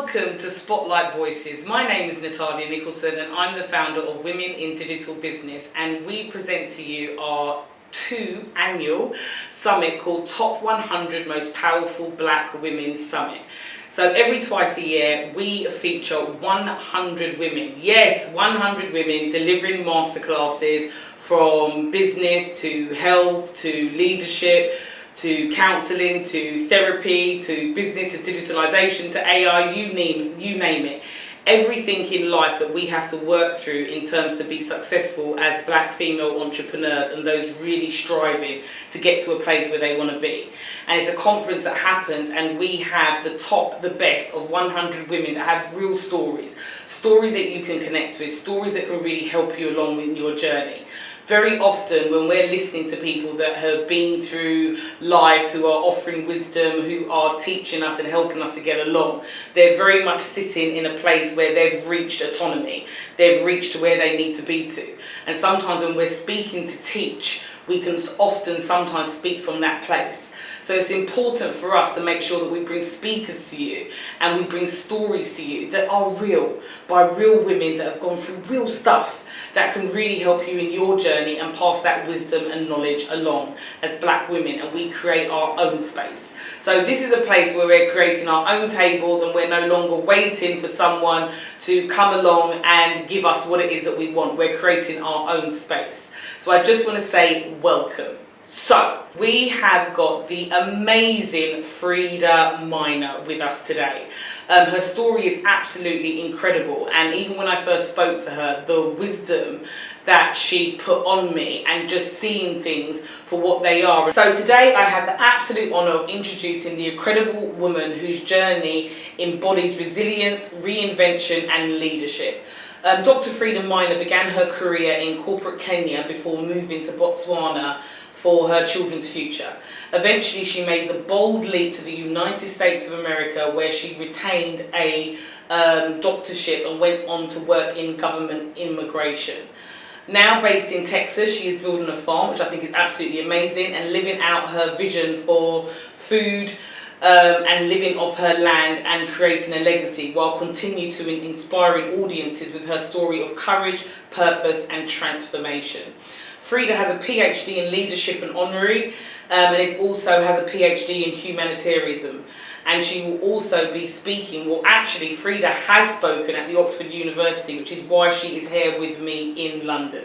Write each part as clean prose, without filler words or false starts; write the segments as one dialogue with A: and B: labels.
A: Welcome to Spotlight Voices. My name is Natalia Nicholson and I'm the founder of Women in Digital Business, and we present to you our annual summit called Top 100 Most Powerful Black Women Summit. So every twice a year we feature 100 women, yes, 100 women delivering masterclasses from business to health to leadership to counselling, to therapy, to business and digitalisation, to AI, you name it. Everything in life that we have to work through in terms to be successful as black female entrepreneurs and those really striving to get to a place where they want to be. And it's a conference that happens, and we have the best of 100 women that have real stories that you can connect with, stories that can really help you along in your journey. Very often when we're listening to people that have been through life, who are offering wisdom, who are teaching us and helping us to get along, they're very much sitting in a place where they've reached autonomy. They've reached where they need to be to. And sometimes when we're speaking to teach, we can often sometimes speak from that place. So it's important for us to make sure that we bring speakers to you and we bring stories to you that are real, by real women that have gone through real stuff that can really help you in your journey and pass that wisdom and knowledge along as black women, and we create our own space. So this is a place where we're creating our own tables and we're no longer waiting for someone to come along and give us what it is that we want. We're creating our own space. So I just want to say welcome. So we have got the amazing Fredah Mainah with us today. Her story is absolutely incredible, and even when I first spoke to her, the wisdom that she put on me and just seeing things for what they are. So today I have the absolute honour of introducing the incredible woman whose journey embodies resilience, reinvention and leadership. Dr. Fredah Mainah began her career in corporate Kenya before moving to Botswana for her children's future. Eventually she made the bold leap to the United States of America, where she retained a doctorship and went on to work in government immigration. Now based in Texas, she is building a farm, which I think is absolutely amazing, and living out her vision for food and living off her land and creating a legacy, while continuing to inspiring audiences with her story of courage, purpose and transformation. Fredah has a PhD in leadership and honorary, and it also has a PhD in humanitarianism. And she will also be speaking, well actually Fredah has spoken at the Oxford University, which is why she is here with me in London.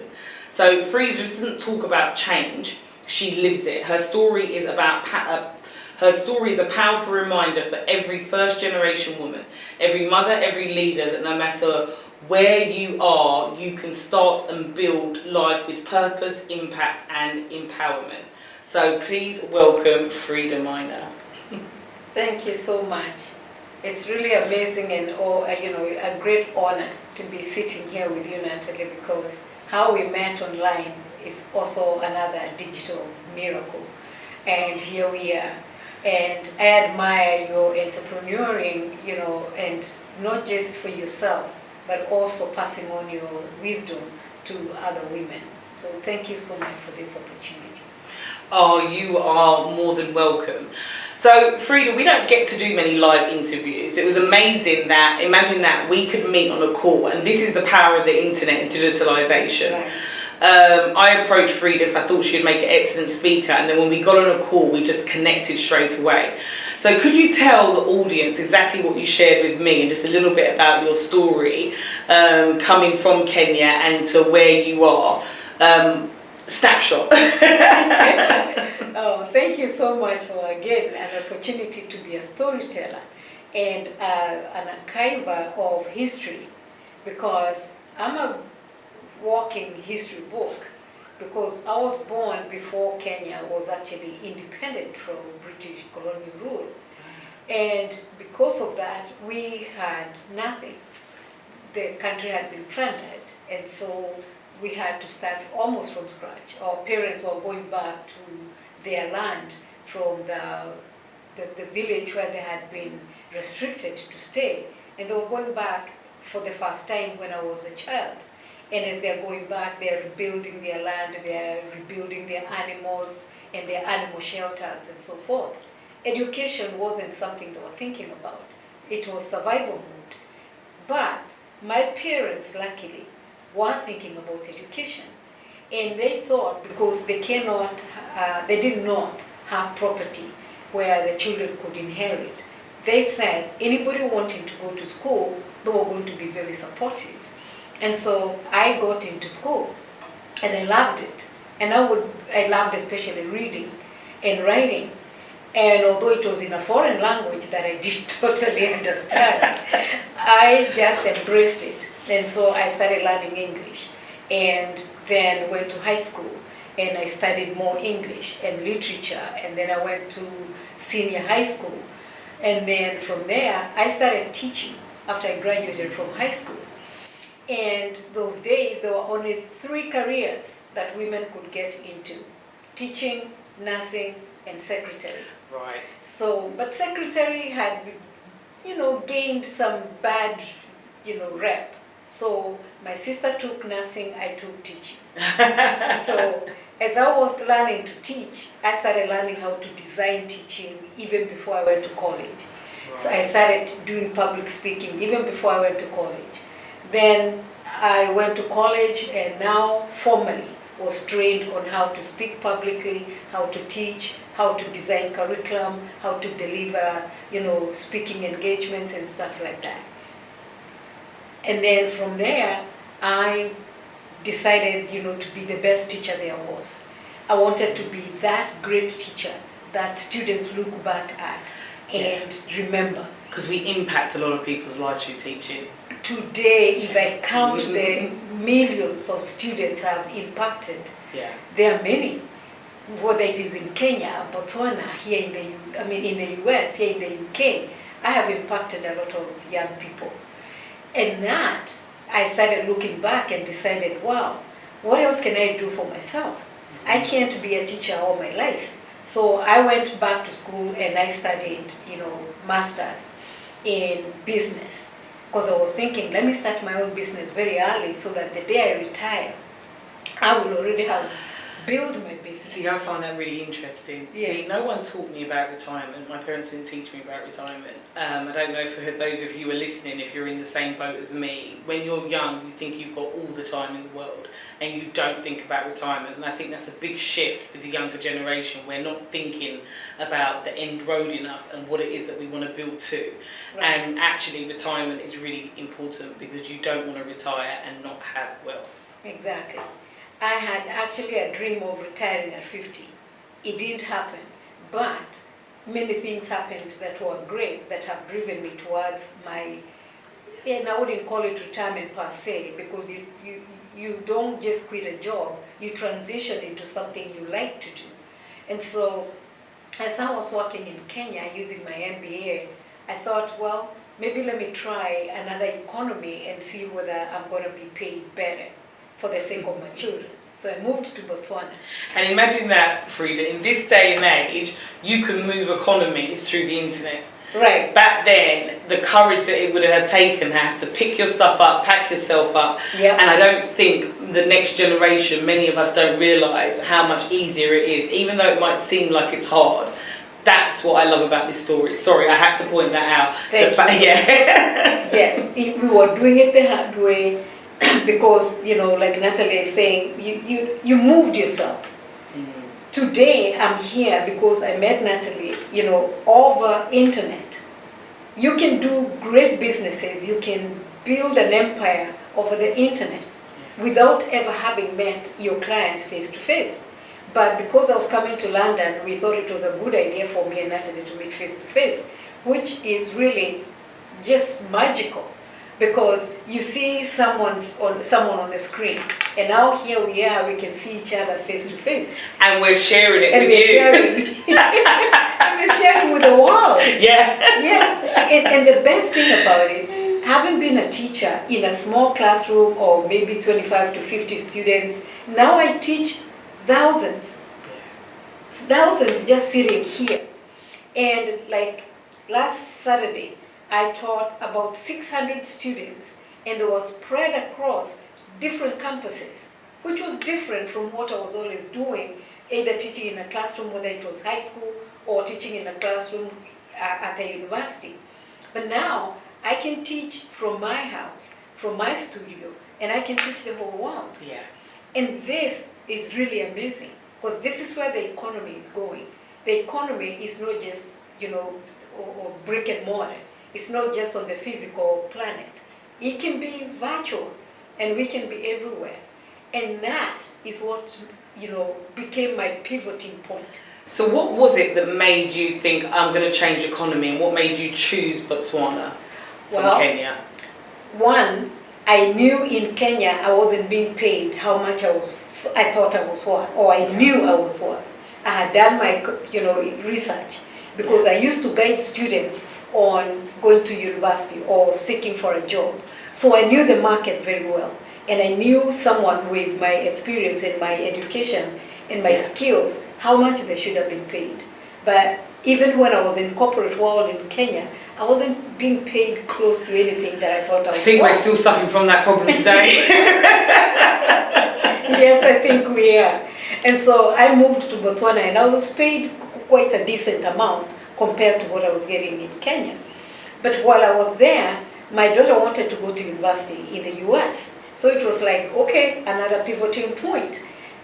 A: So Fredah doesn't talk about change, she lives it. Her story is about her story is a powerful reminder for every first generation woman, every mother, every leader, that no matter where you are, you can start and build life with purpose, impact and empowerment. So please welcome Fredah Mainah.
B: Thank you so much. It's really amazing and a great honor to be sitting here with you, Natalia, because how we met online is also another digital miracle. And here we are. And I admire your entrepreneuring, and not just for yourself, but also passing on your wisdom to other women. So thank you so much for this opportunity.
A: Oh, you are more than welcome. So Fredah, we don't get to do many live interviews. It was amazing that, imagine that, we could meet on a call, and this is the power of the internet and digitalisation.
B: Right.
A: I approached Fredah because I thought she'd make an excellent speaker, and then when we got on a call we just connected straight away. So could you tell the audience exactly what you shared with me and just a little bit about your story coming from Kenya and to where you are? Snapshot.
B: Oh, thank you so much for again an opportunity to be a storyteller and an archiver of history, because I'm a walking history book, because I was born before Kenya was actually independent from British colonial rule. And because of that, we had nothing. The country had been plundered, and so we had to start almost from scratch. Our parents were going back to their land from the village where they had been restricted to stay, and they were going back for the first time when I was a child. And as they're going back, they're rebuilding their land, they're rebuilding their animals and their animal shelters and so forth. Education wasn't something they were thinking about. It was survival mode. But my parents, luckily, were thinking about education. And they thought, because they did not have property where the children could inherit, they said anybody wanting to go to school, they were going to be very supportive. And so I got into school, and I loved it. And I loved especially reading and writing. And although it was in a foreign language that I didn't totally understand, I just embraced it. And so I started learning English, and then went to high school, and I studied more English and literature, and then I went to senior high school. And then from there, I started teaching after I graduated from high school. And those days, there were only 3 careers that women could get into: teaching, nursing, and secretary.
A: Right.
B: So, but secretary had, gained some bad, rep. So my sister took nursing, I took teaching. So as I was learning to teach, I started learning how to design teaching even before I went to college. Right. So I started doing public speaking even before I went to college. Then I went to college, and now formally was trained on how to speak publicly, how to teach, how to design curriculum, how to deliver, speaking engagements and stuff like that. And then from there, I decided, to be the best teacher there was. I wanted to be that great teacher that students look back at and remember.
A: Because we impact a lot of people's lives through teaching.
B: Today, if I count the millions of students I've impacted, there are many. Whether it is in Kenya, Botswana, here in the US, here in the UK, I have impacted a lot of young people. And that, I started looking back and decided, wow, what else can I do for myself? I can't be a teacher all my life. So I went back to school and I studied, masters in business. Because I was thinking, let me start my own business very early so that the day I retire, I will already have build my business.
A: See, I find that really interesting.
B: Yes.
A: See, no one taught me about retirement. My parents didn't teach me about retirement. I don't know for those of you who are listening, if you're in the same boat as me. When you're young, you think you've got all the time in the world, and you don't think about retirement. And I think that's a big shift with the younger generation. We're not thinking about the end road enough and what it is that we want to build to. Right. And actually, retirement is really important because you don't want to retire and not have wealth.
B: Exactly. I had actually a dream of retiring at 50. It didn't happen, but many things happened that were great, that have driven me towards my, and I wouldn't call it retirement per se, because you don't just quit a job, you transition into something you like to do. And so, as I was working in Kenya using my MBA, I thought, well, maybe let me try another economy and see whether I'm going to be paid better for the sake of my children. So I moved to Botswana.
A: And imagine that, Fredah, in this day and age, you can move economies through the internet.
B: Right.
A: Back then, the courage that it would have taken to have to pick your stuff up, pack yourself up.
B: Yep.
A: And I don't think the next generation, many of us don't realise how much easier it is, even though it might seem like it's hard. That's what I love about this story. Sorry, I had to point that out.
B: Thank you.
A: Yeah.
B: Yes, we were doing it the hard way. Because, like Natalia is saying, you moved yourself. Mm-hmm. Today, I'm here because I met Natalia, over internet. You can do great businesses. You can build an empire over the internet without ever having met your client face to face. But because I was coming to London, we thought it was a good idea for me and Natalia to meet face to face, which is really just magical. Because you see someone on the screen, and now here we are, we can see each other face to face.
A: And we're sharing it
B: and
A: with you.
B: And we're sharing with the world.
A: Yeah.
B: Yes. And the best thing about it, having been a teacher in a small classroom of maybe 25 to 50 students, now I teach thousands. Thousands just sitting here. And like last Saturday, I taught about 600 students, and they were spread across different campuses, which was different from what I was always doing, either teaching in a classroom, whether it was high school, or teaching in a classroom at a university. But now I can teach from my house, from my studio, and I can teach the whole world.
A: Yeah.
B: And this is really amazing, because this is where the economy is going. The economy is not just, or brick and mortar. It's not just on the physical planet. It can be virtual, and we can be everywhere. And that is what, became my pivoting point.
A: So what was it that made you think, I'm going to change economy, and what made you choose Botswana from Kenya?
B: One, I knew in Kenya I wasn't being paid how much I thought I was worth, or I knew I was worth. I had done my, research, because I used to guide students on going to university or seeking for a job. So I knew the market very well, and I knew someone with my experience and my education and my skills, how much they should have been paid. But even when I was in corporate world in Kenya, I wasn't being paid close to anything that I thought I was.
A: I think we're still suffering from that problem today.
B: Yes, I think we are. And so I moved to Botswana, and I was paid quite a decent amount compared to what I was getting in Kenya. But while I was there, my daughter wanted to go to university in the US. So it was like, okay, another pivoting point.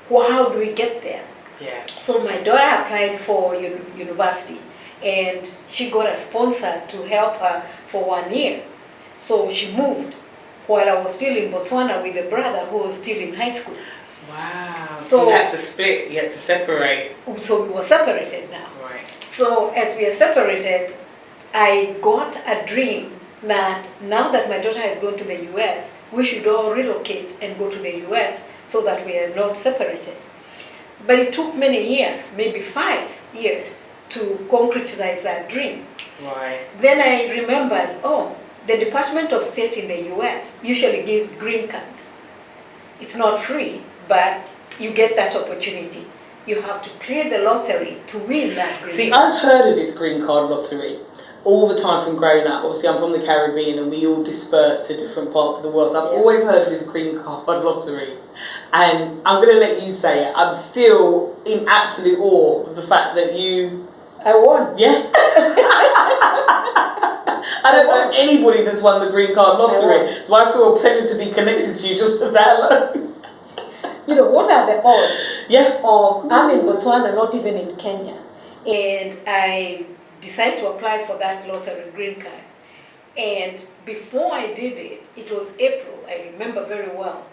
B: Well, how do we get there?
A: Yeah.
B: So my daughter applied for university, and she got a sponsor to help her for 1 year. So she moved while I was still in Botswana with a brother who was still in high school.
A: Wow. So you had to split, you had to separate.
B: So we were separated now.
A: Right.
B: So as we are separated, I got a dream that now that my daughter has gone to the US, we should all relocate and go to the US so that we are not separated. But it took many years, maybe 5 years, to concretize that dream.
A: Right.
B: Then I remembered, the Department of State in the US usually gives green cards. It's not free, but you get that opportunity. You have to play the lottery to win that green card.
A: See, I've heard of this green card lottery all the time from growing up. Obviously, I'm from the Caribbean, and we all disperse to different parts of the world. So I've always heard of this green card lottery. And I'm going to let you say it. I'm still in absolute awe of the fact that
B: I won.
A: Yeah. I don't know anybody that's won the green card lottery, so I feel a pleasure to be connected to you just for that alone.
B: What are the odds?
A: Yeah.
B: I'm in Botswana, not even in Kenya, and I decided to apply for that lottery green card. And before I did it, it was April, I remember very well.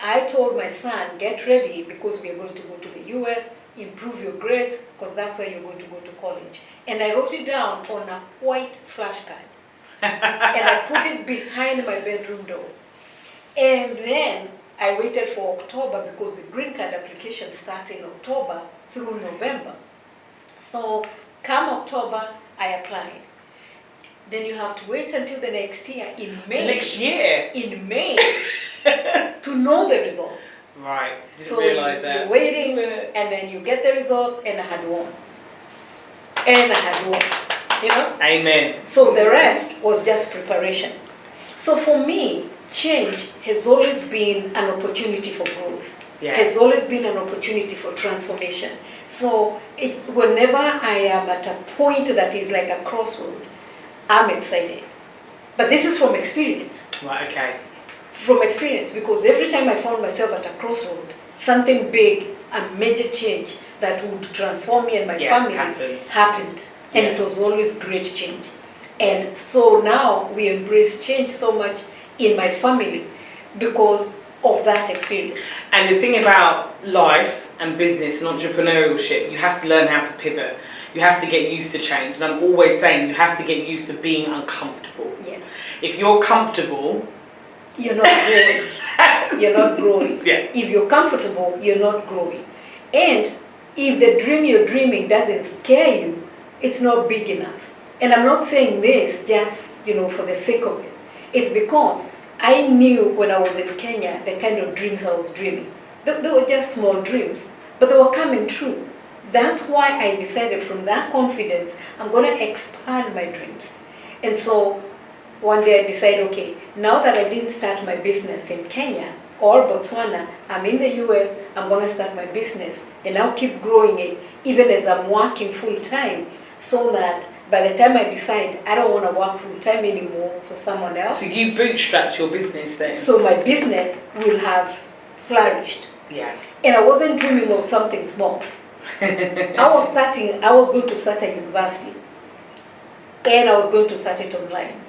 B: I told my son, get ready, because we are going to go to the US, improve your grades, because that's where you're going to go to college. And I wrote it down on a white flashcard. And I put it behind my bedroom door. And then I waited for October, because the green card application started in October through November. So come October, I applied. Then you have to wait until the next year, in May.
A: The next year?
B: In May, to know the results.
A: Right, didn't
B: So
A: realise that.
B: you're waiting, and then you get the results, and I had won. And I had won,
A: Amen.
B: So the rest was just preparation. So for me, change has always been an opportunity for growth.
A: Yeah.
B: Has always been an opportunity for transformation. So whenever I am at a point that is like a crossroad, I'm excited. But this is from experience.
A: Right, okay.
B: From experience, because every time I found myself at a crossroad, something big, a major change that would transform me and my family happened. And it was always great change. And so now we embrace change so much in my family because of that experience.
A: And the thing about life and business and entrepreneurship, you have to learn how to pivot. You have to get used to change. And I'm always saying you have to get used to being uncomfortable.
B: Yes.
A: If you're comfortable,
B: you're not growing. You're not growing.
A: Yeah.
B: If you're comfortable, you're not growing. And if the dream you're dreaming doesn't scare you, it's not big enough. And I'm not saying this just, for the sake of it. It's because I knew when I was in Kenya the kind of dreams I was dreaming. They were just small dreams, but they were coming true. That's why I decided from that confidence, I'm going to expand my dreams. And so one day I decided, okay, now that I didn't start my business in Kenya or Botswana, I'm in the US, I'm going to start my business and I'll keep growing it even as I'm working full time so that by the time I decide I don't want to work full time anymore for someone else.
A: So you bootstrapped your business then?
B: So my business will have flourished.
A: Yeah.
B: And I wasn't dreaming of something small. I was going to start a university. And I was going to start it online.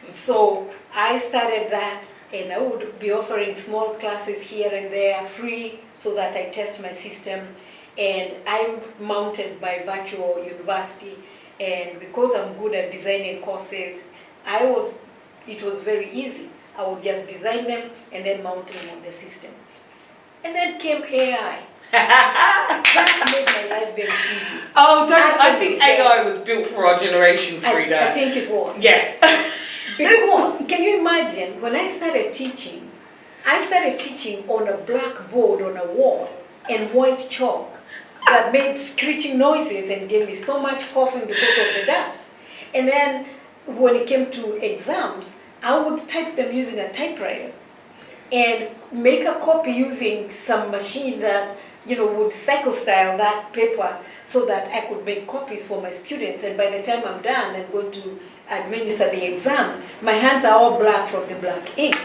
B: So I started that, and I would be offering small classes here and there, free, so that I test my system. And I mounted my virtual university, and because I'm good at designing courses, it was very easy. I would just design them and then mount them on the system. And then came AI. That made my life very easy.
A: Oh, I think AI was built for our generation, Fredah.
B: I think it was.
A: Yeah.
B: Because, can you imagine, when I started teaching on a blackboard on a wall and white chalk that made screeching noises and gave me so much coughing because of the dust. And then when it came to exams, I would type them using a typewriter and make a copy using some machine that would cycle-style that paper so that I could make copies for my students. And by the time I'm done and going to administer the exam, my hands are all black from the black ink.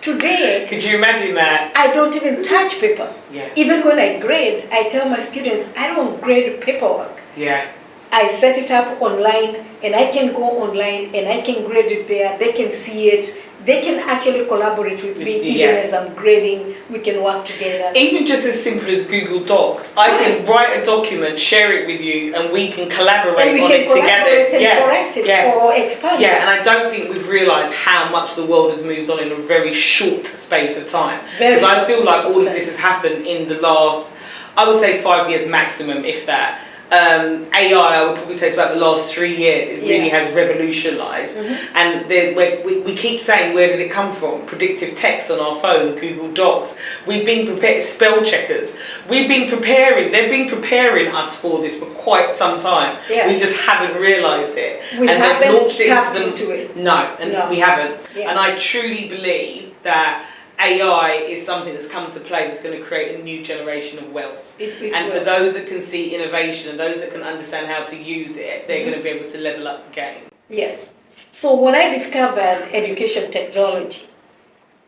B: Today,
A: could you imagine that?
B: I don't even touch paper.
A: Yeah.
B: Even when I grade, I tell my students, I don't grade paperwork.
A: Yeah.
B: I set it up online, and I can go online and I can grade it there. They can see it. They can actually collaborate with me even as I'm grading. We can work together.
A: Even just as simple as Google Docs. I can write a document, share it with you, and we can collaborate on it together.
B: And we can collaborate and correct it or expand it.
A: Yeah, and I don't think we've realised how much the world has moved on in a very short space of time. Because I feel like all of this has happened in the last, I would say 5 years maximum, if that. AI, I would probably say it's about the last 3 years. It really has revolutionised. And we keep saying, where did it come from? Predictive text on our phone, Google Docs. We've been prepared, spell checkers. They've been preparing us for this for quite some time. Yeah. We just haven't realised it.
B: We haven't tapped into it.
A: No, we haven't. Yeah. And I truly believe that AI is something that's come to play that's going to create a new generation of wealth. And for those that can see innovation and those that can understand how to use it, they're going to be able to level up the game.
B: Yes. So when I discovered education technology,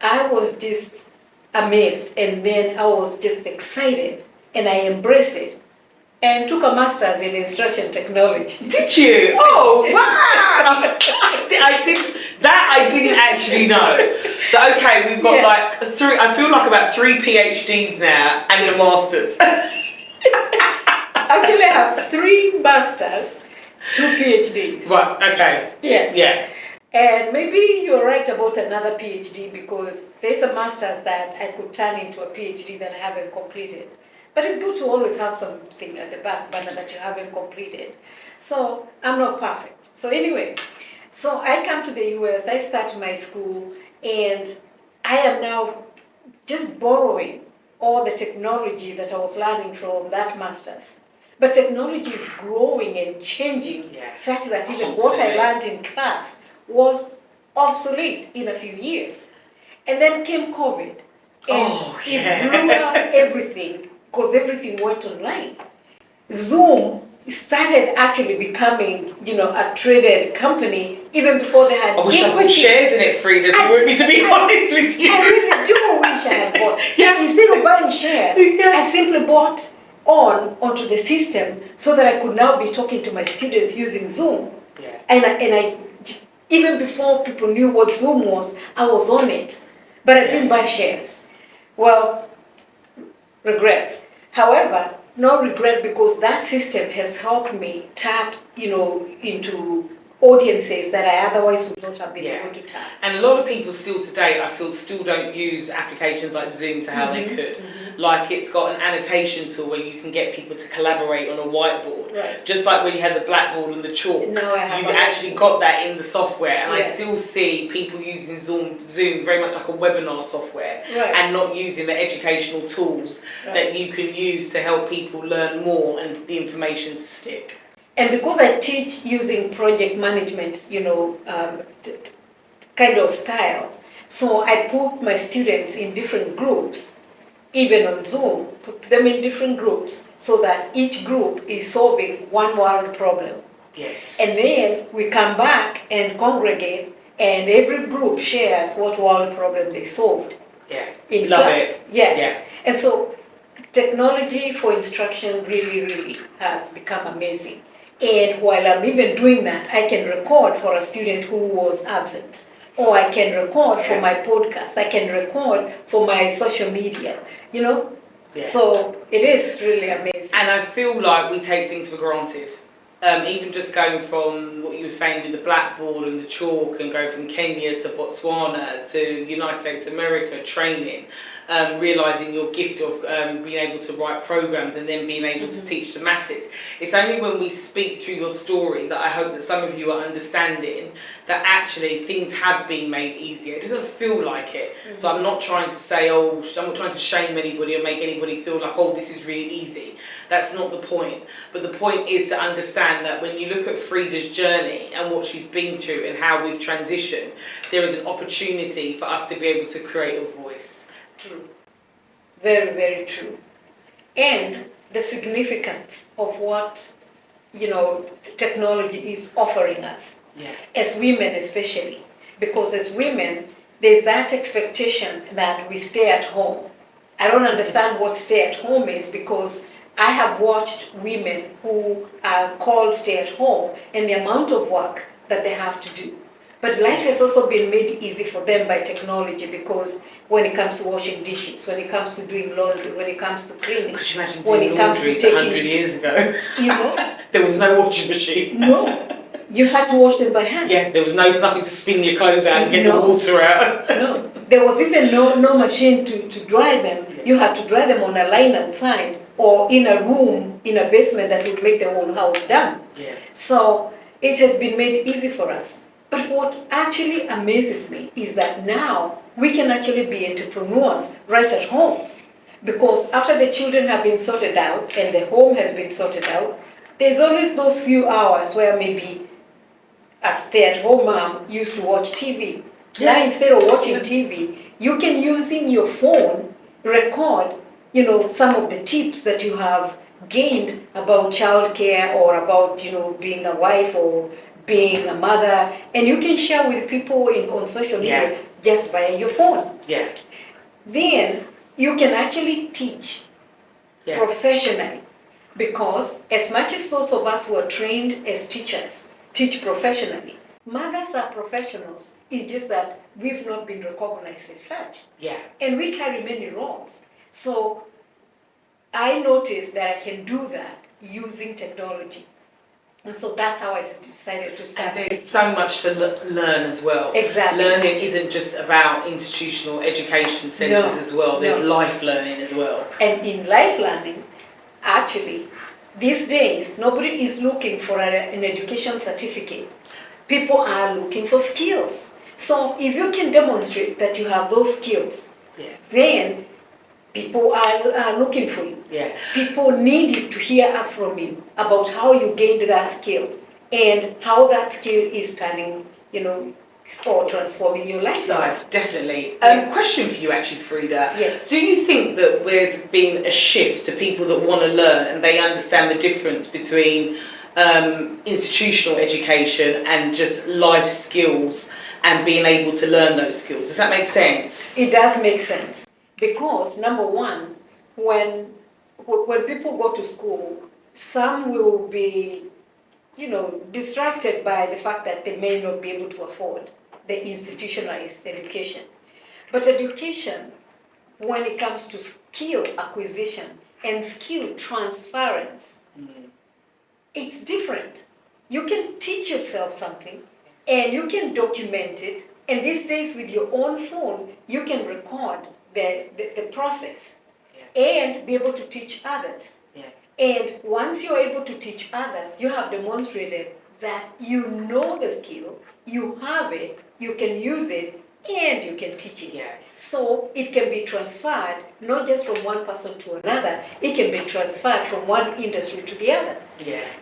B: I was just amazed, and then I was just excited, and I embraced it. And took a master's in instruction technology.
A: Did you? Oh, wow! I didn't actually know. So, okay, we've got I feel like about 3 PhDs now and a master's.
B: Actually, I have 3 masters, 2 PhDs.
A: Right, okay.
B: Yes.
A: Yeah.
B: And maybe you're right about another PhD, because there's a master's that I could turn into a PhD that I haven't completed. But it's good to always have something at the back burner that you haven't completed. So I'm not perfect. So anyway, so I come to the US, I start my school, and I am now just borrowing all the technology that I was learning from that master's. But technology is growing and changing such that even what I learned in class was obsolete in a few years. And then came COVID, and it blew out everything. Because everything went online. Zoom started actually becoming, a traded company even before they had.
A: I wish I put shares in it, Fredah, if you want me to be honest with you.
B: I really do wish I had bought. Instead of buying shares, I simply bought onto the system so that I could now be talking to my students using Zoom.
A: Yeah.
B: And I even before people knew what Zoom was, I was on it, but I didn't buy shares. Well, regrets. However, no regret, because that system has helped me tap, into audiences that I otherwise would not have been able to tap.
A: And a lot of people still today, I feel, still don't use applications like Zoom to how they could. Like, it's got an annotation tool where you can get people to collaborate on a whiteboard. Right. Just like when you had the blackboard and the chalk.
B: No, I haven't.
A: You've actually got that in the software. And I still see people using Zoom very much like a webinar software. Right. And not using the educational tools that you can use to help people learn more and the information to stick.
B: And because I teach using project management, kind of style, so I put my students in different groups, even on Zoom, put them in different groups so that each group is solving one world problem.
A: Yes.
B: And then we come back and congregate, and every group shares what world problem they solved.
A: Yeah.
B: In
A: Love
B: class.
A: it.
B: Yes.
A: Yeah.
B: And so technology for instruction really has become amazing. And while I'm even doing that, I can record for a student who was absent. Or I can record for my podcast. I can record for my social media, you know?
A: Yeah.
B: So it is really amazing.
A: And I feel like we take things for granted. Even just going from what you were saying with the blackboard and the chalk, and go from Kenya to Botswana to the United States of America, training, realising your gift of being able to write programs and then being able to teach the masses. It's only when we speak through your story that I hope that some of you are understanding that actually things have been made easier. It doesn't feel like it. So I'm not trying to say, I'm not trying to shame anybody or make anybody feel like, oh, this is really easy. That's not the point. But the point is to understand that when you look at Fredah's journey and what she's been through and how we've transitioned, there is an opportunity for us to be able to create a voice.
B: True. Very true. And the significance of what, technology is offering us.
A: Yeah.
B: As women especially. Because as women, there's that expectation that we stay at home. I don't understand what stay at home is, because I have watched women who are called stay at home and the amount of work that they have to do. But life has also been made easy for them by technology, because when it comes to washing dishes, when it comes to doing laundry, when it comes to cleaning,
A: Could you imagine
B: when
A: doing
B: it comes
A: laundry
B: to taking,
A: 100 years ago? There was no washing machine.
B: No, you had to wash them by hand.
A: Yeah, there was nothing to spin your clothes out and get the water out.
B: No, there was even no machine to dry them. You had to dry them on a line outside or in a room, in a basement that would make the whole house damp.
A: Yeah.
B: So it has been made easy for us. But what actually amazes me is that now we can actually be entrepreneurs right at home. Because after the children have been sorted out and the home has been sorted out, there's always those few hours where maybe a stay-at-home mom used to watch TV.
A: Yeah.
B: Now instead of watching TV, you can, using your phone, record, some of the tips that you have gained about childcare or about, being a wife or being a mother, and you can share with people on social media just via your phone.
A: Yeah.
B: Then you can actually teach professionally, because as much as those of us who are trained as teachers teach professionally, mothers are professionals. It's just that we've not been recognized as such.
A: Yeah.
B: And we carry many roles. So I noticed that I can do that using technology. And so that's how I decided to start.
A: And there's so much to learn as well.
B: Exactly.
A: Learning isn't just about institutional education centres as well. There's life learning as well.
B: And in life learning, actually, these days, nobody is looking for an education certificate. People are looking for skills. So if you can demonstrate that you have those skills, then people are looking for you.
A: Yeah.
B: People need to hear from you about how you gained that skill and how that skill is turning, or transforming your life.
A: Definitely.
B: Yeah.
A: Question for you actually, Fredah.
B: Yes.
A: Do you think that there's been a shift to people that want to learn and they understand the difference between institutional education and just life skills and being able to learn those skills? Does that make sense?
B: It does make sense. Because number one, when people go to school, some will be, distracted by the fact that they may not be able to afford the institutionalized education. But education, when it comes to skill acquisition and skill transference, it's different. You can teach yourself something and you can document it. And these days with your own phone, you can record the process and be able to teach others. And once you're able to teach others, you have demonstrated that you know the skill, you have it, you can use it, and you can teach it. So it can be transferred, not just from one person to another, it can be transferred from one industry to the other.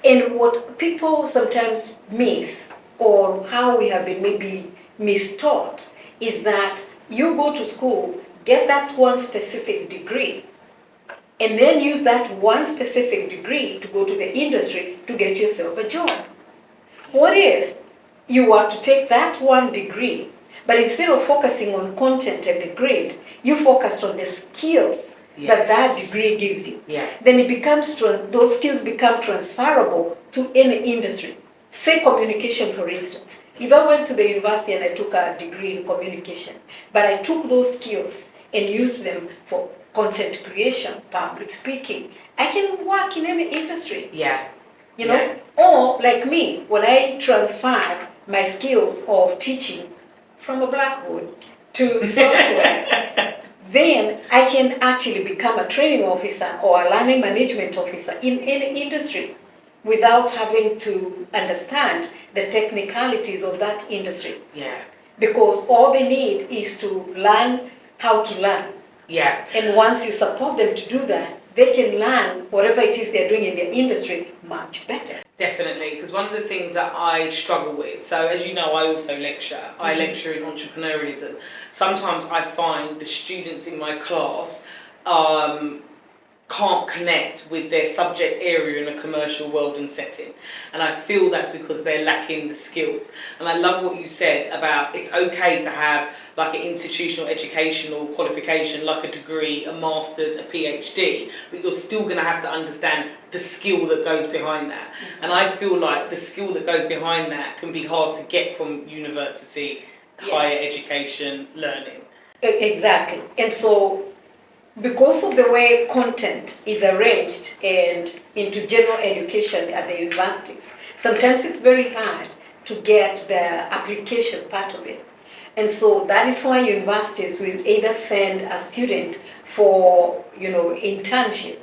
B: And what people sometimes miss, or how we have been maybe mistaught, is that you go to school get that one specific degree, and then use that one specific degree to go to the industry to get yourself a job. What if you were to take that one degree, but instead of focusing on content and the grade, you focused on the skills that degree gives you?
A: Yeah.
B: Then it becomes those skills become transferable to any industry. Say communication, for instance. If I went to the university and I took a degree in communication, but I took those skills and used them for content creation, public speaking, I can work in any industry.
A: Yeah.
B: You know? Or like me, when I transferred my skills of teaching from a blackboard to software, then I can actually become a training officer or a learning management officer in any industry without having to understand the technicalities of that industry.
A: Yeah.
B: Because all they need is to learn how to learn.
A: Yeah.
B: And once you support them to do that, they can learn whatever it is they're doing in their industry much better.
A: Definitely, because one of the things that I struggle with, so as you know, I also lecture. I lecture in entrepreneurialism. Sometimes I find the students in my class can't connect with their subject area in a commercial world and setting, and I feel that's because they're lacking the skills. And I love what you said about it's okay to have like an institutional educational qualification, like a degree, a master's, a PhD, but you're still going to have to understand the skill that goes behind that. And I feel like the skill that goes behind that can be hard to get from university, higher education, learning.
B: Exactly. And so because of the way content is arranged and into general education at the universities, sometimes it's very hard to get the application part of it. And so that is why universities will either send a student for, internship,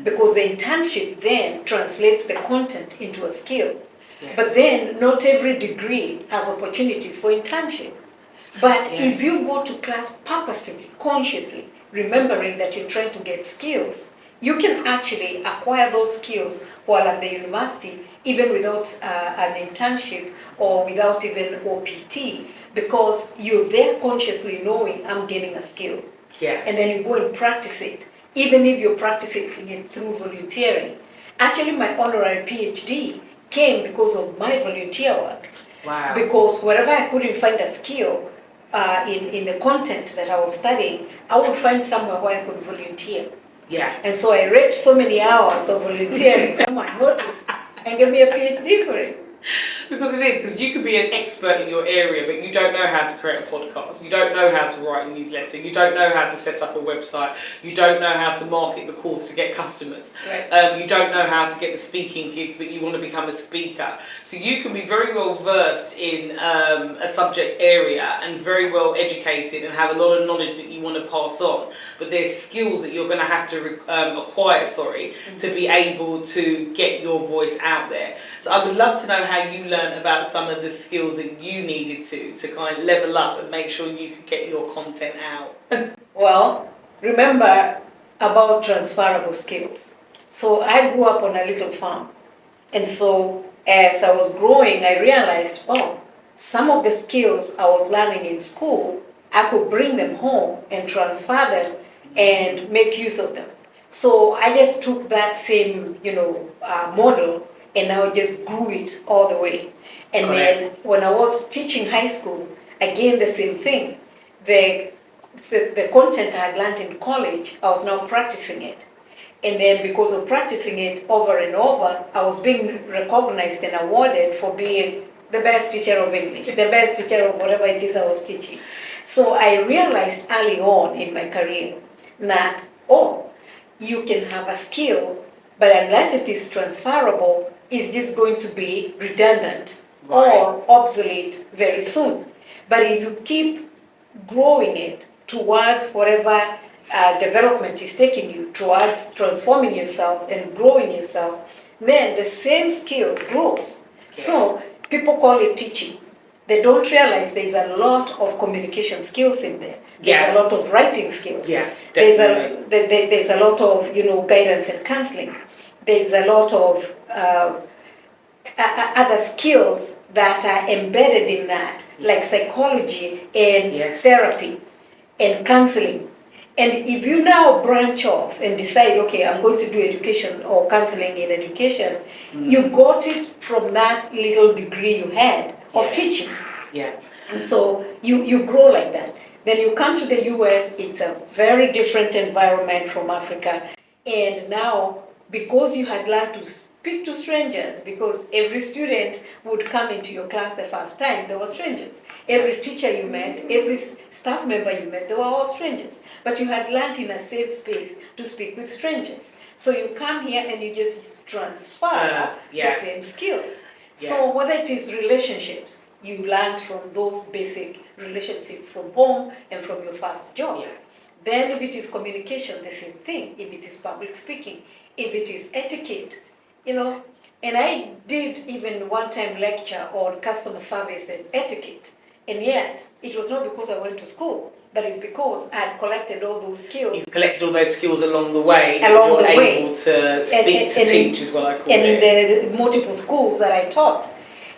B: because the internship then translates the content into a skill. Yeah. But then not every degree has opportunities for internship. But if you go to class purposely, consciously, remembering that you're trying to get skills, you can actually acquire those skills while at the university, even without an internship or without even OPT, because you're there consciously knowing I'm gaining a skill. Yeah. And then you go and practice it, even if you're practicing it through volunteering. Actually, my honorary PhD came because of my volunteer work. Wow. Because wherever I couldn't find a skill, in the content that I was studying, I would find somewhere where I could volunteer. Yeah. And so I read so many hours of volunteering, someone noticed and gave me a PhD for it.
A: Because it is, because you could be an expert in your area, but you don't know how to create a podcast, you don't know how to write a newsletter, you don't know how to set up a website, you don't know how to market the course to get customers, right. You don't know how to get the speaking gigs, but you want to become a speaker. So you can be very well versed in a subject area and very well educated and have a lot of knowledge that you want to pass on, but there's skills that you're going to have to acquire, to be able to get your voice out there. So I would love to know how you learned about some of the skills that you needed to kind of level up and make sure you could get your content out.
B: Well, remember about transferable skills. So I grew up on a little farm. And so as I was growing, I realized, some of the skills I was learning in school, I could bring them home and transfer them and make use of them. So I just took that same, model, and I just grew it all the way. And then when I was teaching high school, again the same thing. The content I had learned in college, I was now practicing it. And then because of practicing it over and over, I was being recognized and awarded for being the best teacher of English, the best teacher of whatever it is I was teaching. So I realized early on in my career that, you can have a skill, but unless it is transferable, it's just going to be redundant or obsolete very soon. But if you keep growing it towards whatever development is taking you, towards transforming yourself and growing yourself, then the same skill grows. So people call it teaching. They don't realize there's a lot of communication skills in there. There's a lot of writing skills. There's a lot of guidance and counseling. There's a lot of other skills that are embedded in that, like psychology and therapy and counseling And if you now branch off and decide, okay, I'm going to do education or counseling in education, you got it from that little degree you had of teaching.
A: Yeah.
B: And so you grow like that. Then you come to the US, it's a very different environment from Africa. And now, because you had learned to speak to strangers, because every student would come into your class the first time, they were strangers. Every teacher you met, every staff member you met, they were all strangers. But you had learned in a safe space to speak with strangers. So you come here and you just transfer the same skills. So whether it is relationships, you learned from those basic relationships from home and from your first job.
A: Yeah.
B: Then if it is communication, the same thing. If it is public speaking, if it is etiquette, you know. And I did even one-time lecture on customer service and etiquette. And yet, it was not because I went to school, but it's because I had collected all those skills.
A: You've collected all those skills along the way. You're able to speak to teach, is what I call it.
B: And in the multiple schools that I taught.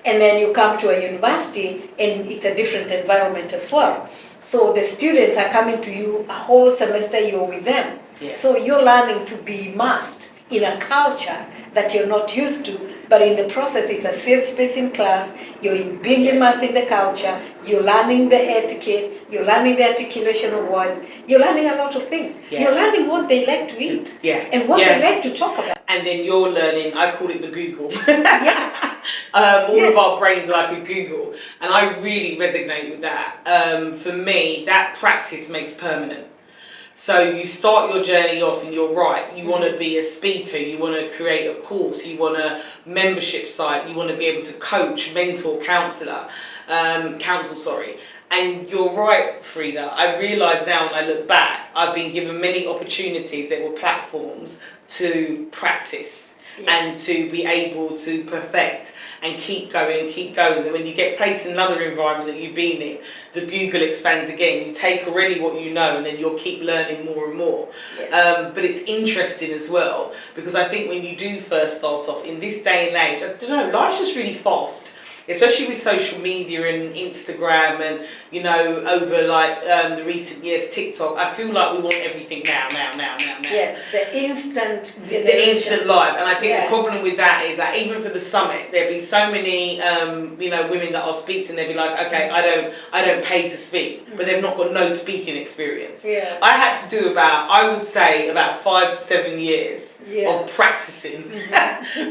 B: And then you come to a university, and it's a different environment as well. So the students are coming to you a whole semester, you're with them.
A: Yeah.
B: So you're learning to be immersed in a culture that you're not used to, but in the process, it's a safe space in class. You're being immersed in the culture. You're learning the etiquette. You're learning the articulation of words. You're learning a lot of things.
A: Yeah.
B: You're learning what they like to eat and what they like to talk about.
A: And then you're learning, I call it the Google.
B: Yes.
A: All of our brains are like a Google. And I really resonate with that. For me, that practice makes permanent. So you start your journey off and you're right, you want to be a speaker, you want to create a course, you want a membership site, you want to be able to coach, mentor, counsel. And you're right, Fredah, I realise now when I look back, I've been given many opportunities that were platforms to practice. Yes. And to be able to perfect and keep going and keep going. And when you get placed in another environment that you've been in, the Google expands again. You take already what you know and then you'll keep learning more and more. Yes. But it's interesting as well, because I think when you do first start off in this day and age, I don't know, life's just really fast. Especially with social media and Instagram and, you know, over like the recent years, TikTok, I feel like we want everything now.
B: Yes, the instant generation.
A: The instant life. And I think the problem with that is that even for the summit, there'll be so many, you know, women that I'll speak to and they'll be like, okay, I don't pay to speak, but they've not got no speaking experience. Yeah. I had to do I would say about 5 to 7 years of practicing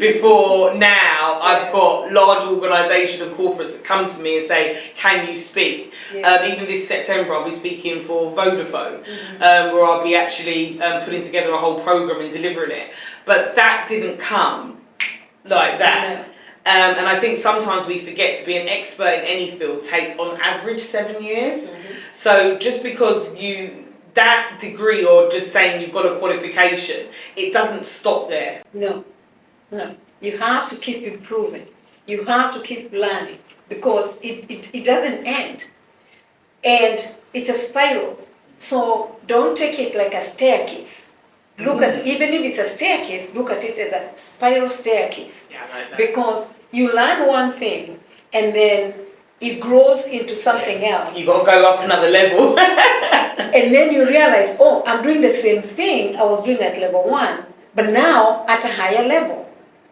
A: before now I've got large organisations and corporates that come to me and say, can you speak? Even this September I'll be speaking for Vodafone, where I'll be actually putting together a whole programme and delivering it. But that didn't come like that. No. And I think sometimes we forget to be an expert in any field takes on average 7 years. So just because that degree or just saying you've got a qualification, it doesn't stop there.
B: No. You have to keep improving. You have to keep learning because it doesn't end. And it's a spiral. So don't take it like a staircase. Look at, even if it's a staircase, look at it as a spiral staircase. Yeah, I like that. Because you learn one thing and then it grows into something else.
A: You got to go up another level.
B: And then you realize, oh, I'm doing the same thing I was doing at level 1, but now at a higher level.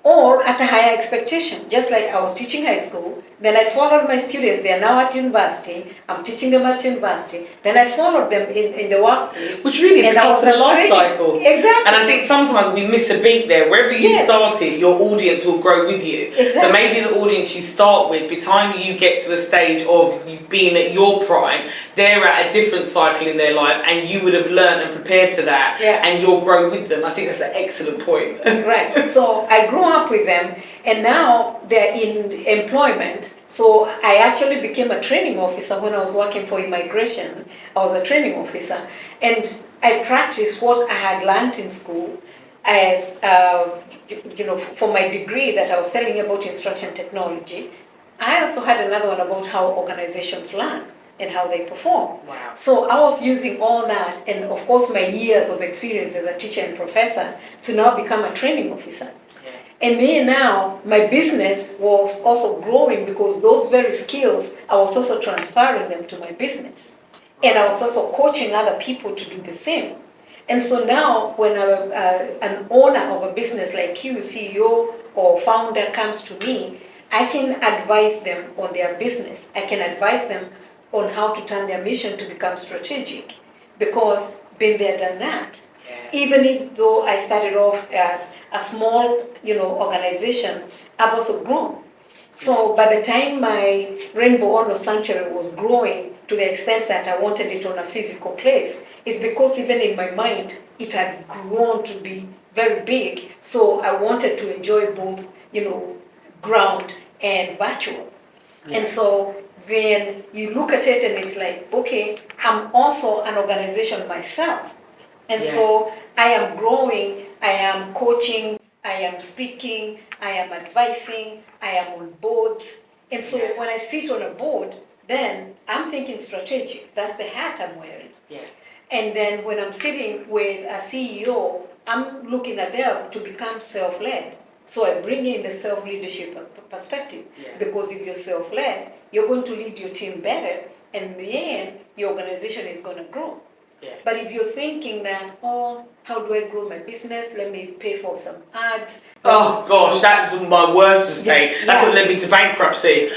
B: Or at a higher expectation, just like I was teaching high school, then I followed my students, they are now at university, I'm teaching them at university, then I followed them in the workplace.
A: Which really is the customer life cycle.
B: Exactly.
A: And I think sometimes we miss a beat there. Wherever you started, your audience will grow with you. Exactly. So maybe the audience you start with, by the time you get to a stage of you being at your prime, they're at a different cycle in their life and you would have learned and prepared for that and you'll grow with them. I think that's an excellent point.
B: Right. So I grew up with them and now they're in employment. So I actually became a training officer when I was working for immigration. I was a training officer and I practiced what I had learned in school as, you know, for my degree that I was telling you about instruction technology. I also had another one about how organizations learn and how they perform.
A: Wow.
B: So I was using all that and of course my years of experience as a teacher and professor to now become a training officer. And then now, my business was also growing because those very skills, I was also transferring them to my business. And I was also coaching other people to do the same. And so now when an owner of a business like you, CEO or founder, comes to me, I can advise them on their business. I can advise them on how to turn their mission to become strategic. Because been there, done that.
A: Yeah.
B: Even if though I started off as a small, organization, I've also grown. So by the time my Rainbow Honor Sanctuary was growing to the extent that I wanted it on a physical place, it's because even in my mind, it had grown to be very big. So I wanted to enjoy both, ground and virtual.
A: Yeah.
B: And so then you look at it and it's like, okay, I'm also an organization myself. And so I am growing, I am coaching, I am speaking, I am advising, I am on boards. And so when I sit on a board, then I'm thinking strategic. That's the hat I'm wearing.
A: Yeah.
B: And then when I'm sitting with a CEO, I'm looking at them to become self-led. So I bring in the self-leadership perspective.
A: Yeah.
B: Because if you're self-led, you're going to lead your team better, and then your organization is going to grow.
A: Yeah.
B: But if you're thinking that, oh, how do I grow my business? Let me pay for some ads.
A: Oh gosh, that's my worst mistake.
B: Yeah.
A: That's what led me to bankruptcy.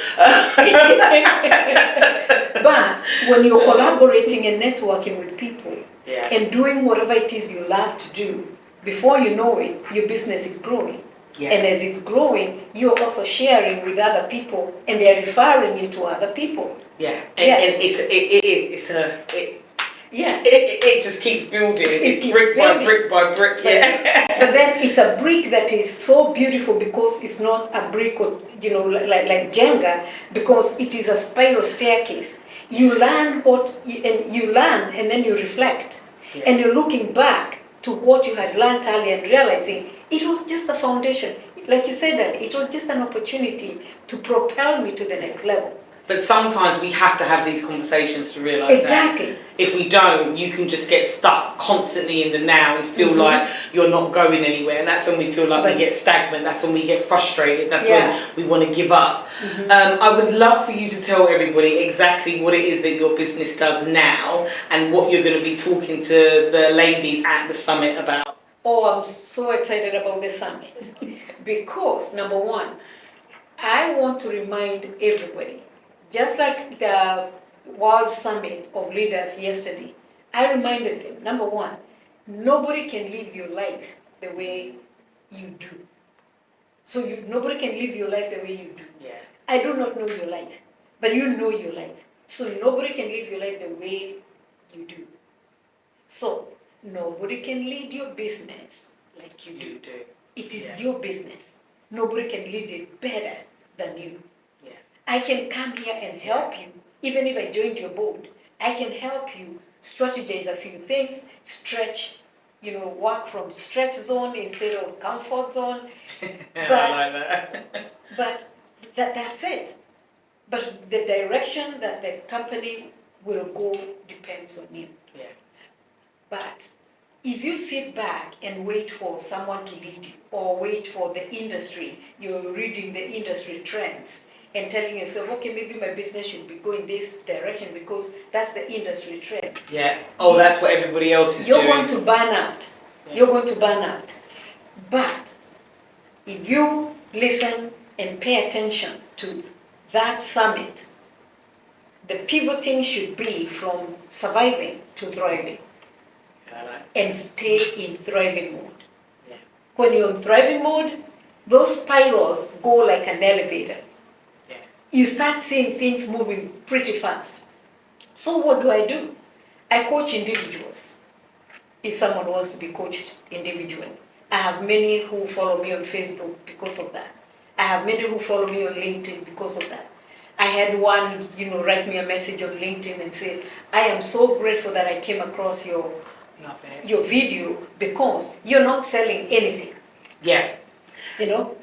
B: But when you're collaborating and networking with people
A: Yeah.
B: and doing whatever it is you love to do, before you know it, your business is growing.
A: Yeah.
B: And as it's growing, you're also sharing with other people, and they're referring you to other people.
A: Yeah.
B: Yes.
A: And
B: Yes.
A: it just keeps building. It's
B: keeps
A: brick
B: building.
A: by brick. Yeah.
B: But then it's a brick that is so beautiful because it's not a brick, like Jenga, because it is a spiral staircase. You learn and then you reflect, and you're looking back to what you had learned earlier and realizing it was just the foundation. Like you said, that it was just an opportunity to propel me to the next level.
A: But sometimes we have to have these conversations to realise
B: Exactly.
A: that. If we don't, you can just get stuck constantly in the now and feel like you're not going anywhere. And that's when we feel like we get stagnant. That's when we get frustrated. That's when we want to give up. I would love for you to tell everybody exactly what it is that your business does now and what you're going to be talking to the ladies at the summit about.
B: Oh, I'm so excited about the summit. Because, number one, I want to remind everybody, just like the World Summit of Leaders yesterday, I reminded them, number one, nobody can live your life the way you do. So nobody can live your life the way you do.
A: Yeah.
B: I do not know your life, but you know your life. So nobody can live your life the way you do. So nobody can lead your business like you do. It is your business. Nobody can lead it better than you.
A: Yeah.
B: I can come here and help you, even if I joined your board. I can help you strategize a few things, stretch, work from stretch zone instead of comfort zone.
A: I like that.
B: But that's it. But the direction that the company will go depends on you.
A: Yeah.
B: But if you sit back and wait for someone to lead you, or wait for the industry, you're reading the industry trends and telling yourself, okay, maybe my business should be going this direction because that's the industry trend.
A: Yeah. Oh, that's what everybody else is
B: You're
A: doing.
B: going to burn out.
A: Yeah.
B: You're going to burn out. But if you listen and pay attention to that summit, the pivoting should be from surviving to thriving. And stay in thriving mode.
A: Yeah.
B: When you're in thriving mode, those spirals go like an elevator.
A: Yeah.
B: You start seeing things moving pretty fast. So what do? I coach individuals. If someone wants to be coached individually. I have many who follow me on Facebook because of that. I have many who follow me on LinkedIn because of that. I had one, write me a message on LinkedIn and say, I am so grateful that I came across your video because you're not selling anything.
A: Yeah.
B: You know?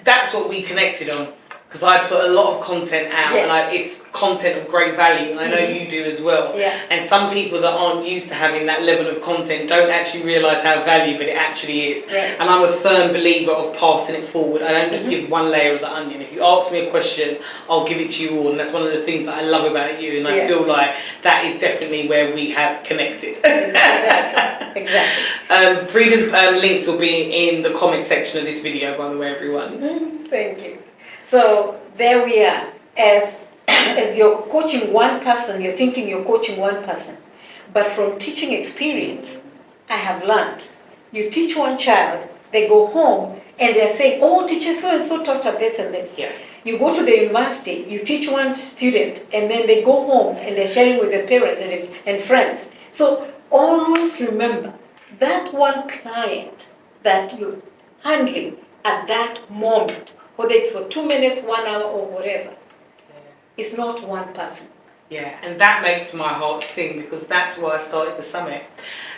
A: That's what we connected on. because I put a lot of content out,
B: Yes.
A: and it's content of great value, and I know you do as well.
B: Yeah.
A: And some people that aren't used to having that level of content don't actually realise how valuable it actually is.
B: Right.
A: And I'm a firm believer of passing it forward. I don't just give one layer of the onion. If you ask me a question, I'll give it to you all, and that's one of the things that I love about you, and I
B: Yes.
A: feel like that is definitely where we have connected.
B: Exactly.
A: Freida's links will be in the comment section of this video, by the way, everyone.
B: Thank you. So there we are. As you're coaching one person, you're thinking you're coaching one person. But from teaching experience, I have learned. You teach one child, they go home, and they're saying, oh, teacher so-and-so taught us this and this.
A: Yeah.
B: You go to the university, you teach one student, and then they go home and they're sharing with their parents and friends. So always remember that one client that you're handling at that moment, whether it's for 2 minutes, 1 hour, or whatever, it's not one person.
A: Yeah, and that makes my heart sing, because that's why I started the summit.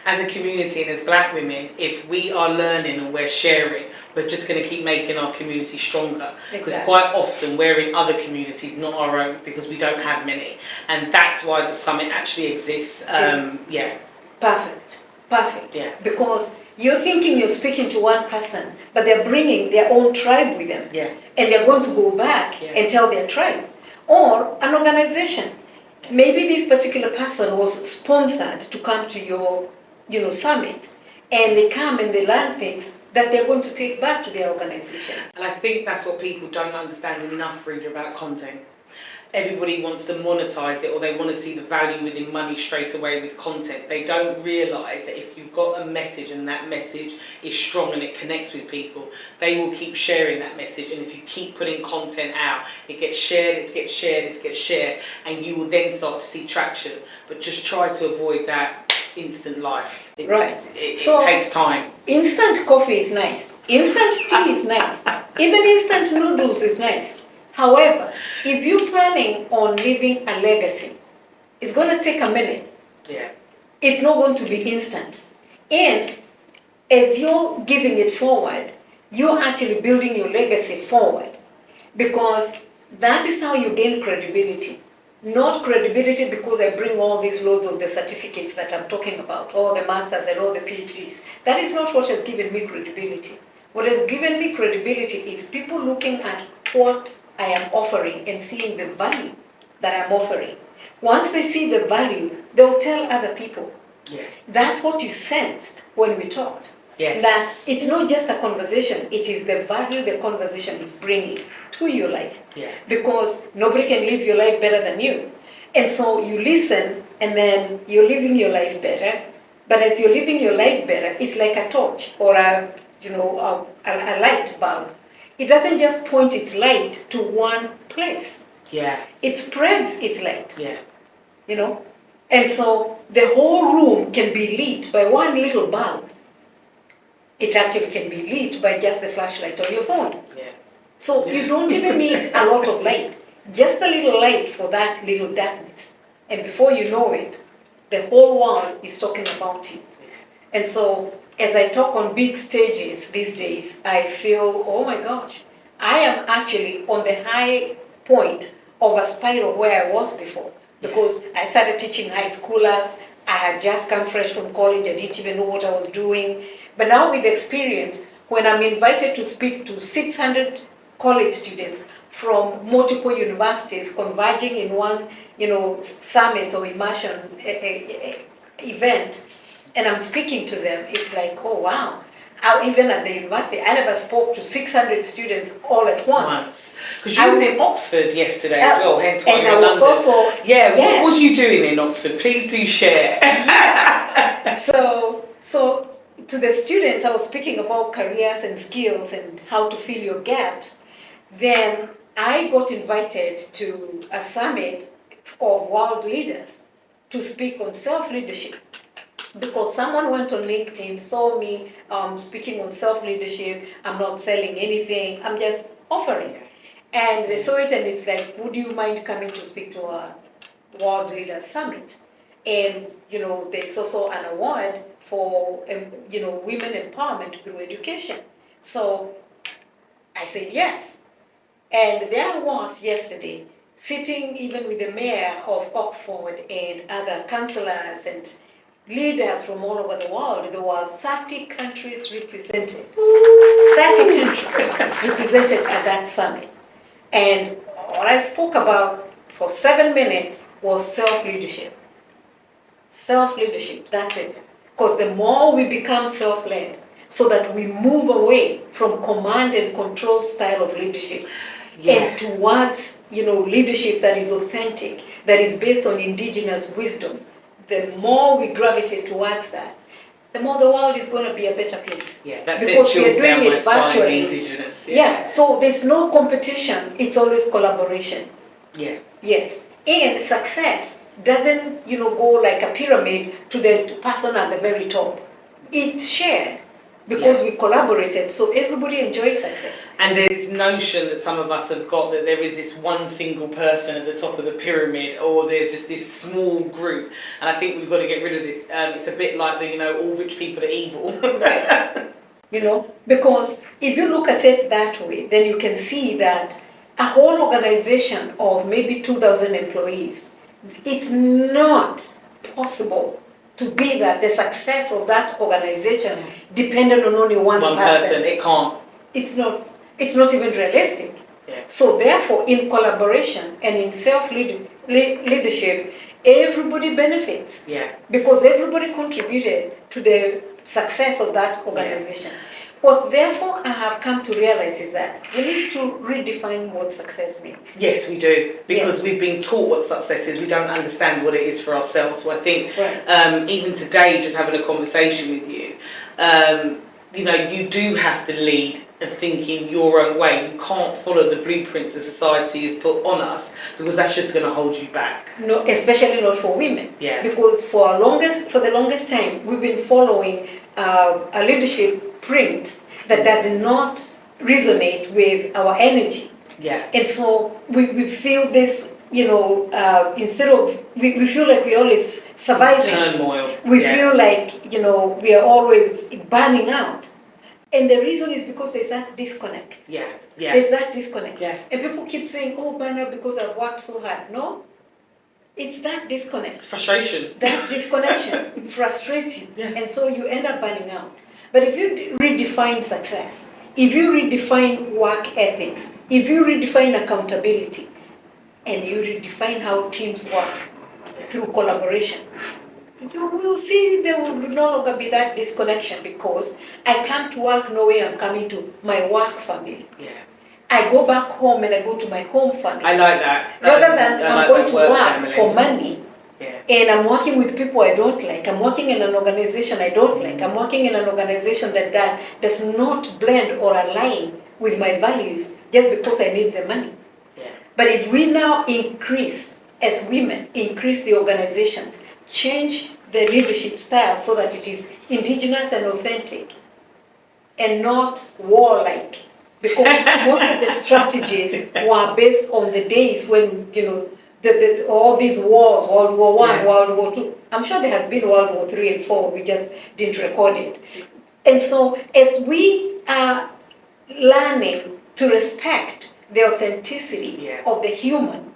A: As a community and as black women, if we are learning and we're sharing, we're just going to keep making our community stronger. Because
B: Exactly.
A: quite often we're in other communities, not our own, because we don't have many. And that's why the summit actually exists. Yeah.
B: Perfect.
A: Yeah.
B: Because you're thinking you're speaking to one person, but they're bringing their own tribe with them.
A: Yeah.
B: And they're going to go back and tell their tribe. Or an organization. Maybe this particular person was sponsored to come to your, summit, and they come and they learn things that they're going to take back to their organization.
A: And I think that's what people don't understand enough, Fredah, about content. Everybody wants to monetize it, or they want to see the value within money straight away with content. They don't realize that if you've got a message and that message is strong and it connects with people, they will keep sharing that message. And if you keep putting content out, it gets shared, it gets shared, it gets shared, and you will then start to see traction. But just try to avoid that instant life. It takes time.
B: Instant coffee is nice. Instant tea is nice. Even instant noodles is nice. However, if you're planning on leaving a legacy, it's going to take a minute.
A: Yeah.
B: It's not going to be instant. And as you're giving it forward, you're actually building your legacy forward, because that is how you gain credibility. Not credibility because I bring all these loads of the certificates that I'm talking about, all the masters and all the PhDs. That is not what has given me credibility. What has given me credibility is people looking at what I am offering and seeing the value that I'm offering. Once they see the value, they'll tell other people.
A: Yeah.
B: That's what you sensed when we talked.
A: Yes.
B: That it's not just a conversation, it is the value the conversation is bringing to your life.
A: Yeah.
B: Because nobody can live your life better than you. And so you listen, and then you're living your life better. But as you're living your life better, it's like a torch or a light bulb. It doesn't just point its light to one place.
A: Yeah.
B: It spreads its light.
A: Yeah.
B: And so the whole room can be lit by one little bulb. It actually can be lit by just the flashlight on your phone.
A: Yeah.
B: So you don't even need a lot of light. Just a little light for that little darkness. And before you know it, the whole world is talking about you. And so as I talk on big stages these days, I feel, oh my gosh, I am actually on the high point of a spiral where I was before. Because I started teaching high schoolers, I had just come fresh from college, I didn't even know what I was doing. But now with experience, when I'm invited to speak to 600 college students from multiple universities converging in one, summit or immersion event, and I'm speaking to them, it's like, oh wow. Even at the university, I never spoke to 600 students all at once.
A: Because you was in Oxford yesterday as well, hence why
B: and
A: you're
B: I
A: in
B: was
A: London.
B: also,
A: Yeah,
B: yes.
A: What was you doing in Oxford? Please do share.
B: So to the students, I was speaking about careers and skills and how to fill your gaps. Then I got invited to a summit of world leaders to speak on self-leadership. Because someone went on LinkedIn, saw me speaking on self-leadership, I'm not selling anything, I'm just offering. And they saw it and it's like, would you mind coming to speak to a World Leaders Summit? And, there's also an award for, women empowerment through education. So I said yes. And there I was yesterday, sitting even with the mayor of Oxford and other councillors and leaders from all over the world. There were 30 countries represented. 30 countries represented at that summit. And what I spoke about for 7 minutes was self-leadership. Self-leadership, that's it. Because the more we become self-led, so that we move away from command and control style of leadership, and towards, leadership that is authentic, that is based on indigenous wisdom, the more we gravitate towards that, the more the world is going to be a better place.
A: Yeah, that's
B: because
A: it.
B: we are doing it virtually.
A: Indigenous.
B: Yeah, so there's no competition, it's always collaboration.
A: Yeah.
B: Yes, and success doesn't, go like a pyramid to the person at the very top. It's shared because we collaborated, so everybody enjoys success.
A: And there's this notion that some of us have got that there is this one single person at the top of the pyramid, or there's just this small group. And I think we've got to get rid of this. It's a bit like the, all rich people are evil.
B: Right. Because if you look at it that way, then you can see that a whole organization of maybe 2,000 employees, it's not possible to be that the success of that organization dependent on only one person.
A: It can't.
B: It's not even realistic.
A: Yeah.
B: So therefore, in collaboration and in self-leadership, everybody benefits.
A: Yeah.
B: Because everybody contributed to the success of that organization. Yeah. What therefore I have come to realize is that we need to redefine what success means.
A: Yes, we do. Because we've been taught what success is. We don't understand what it is for ourselves. So I think even today, just having a conversation with you, you do have to lead and think in your own way. You can't follow the blueprints that society has put on us, because that's just going to hold you back.
B: No, especially not for women.
A: Yeah.
B: Because for the longest time, we've been following a leadership print that does not resonate with our energy.
A: Yeah.
B: And so we feel this, instead of, we feel like we're always surviving.
A: Turmoil.
B: We feel like, we are always burning out. And the reason is because there's that disconnect.
A: Yeah. Yeah.
B: There's that disconnect.
A: Yeah.
B: And people keep saying, oh, burn because I've worked so hard. No. It's that disconnect.
A: Frustration.
B: That disconnection frustrates you.
A: Yeah.
B: And so you end up burning out. But if you redefine success, if you redefine work ethics, if you redefine accountability, and you redefine how teams work through collaboration, you will see there will no longer be that disconnection, because I come to work knowing I'm coming to my work family.
A: Yeah.
B: I go back home and I go to my home family.
A: I like that.
B: Rather than I'm going to work
A: family.
B: For money.
A: Yeah.
B: And I'm working with people I don't like. I'm working in an organization I don't like. I'm working in an organization that does not blend or align with my values just because I need the money.
A: Yeah.
B: But if we now increase, as women, increase the organizations, change the leadership style so that it is indigenous and authentic and not warlike, because most of the strategies were based on the days when, all these wars, World War I, World War II. I'm sure there has been World War III and IV, we just didn't record it. And so as we are learning to respect the authenticity of the human,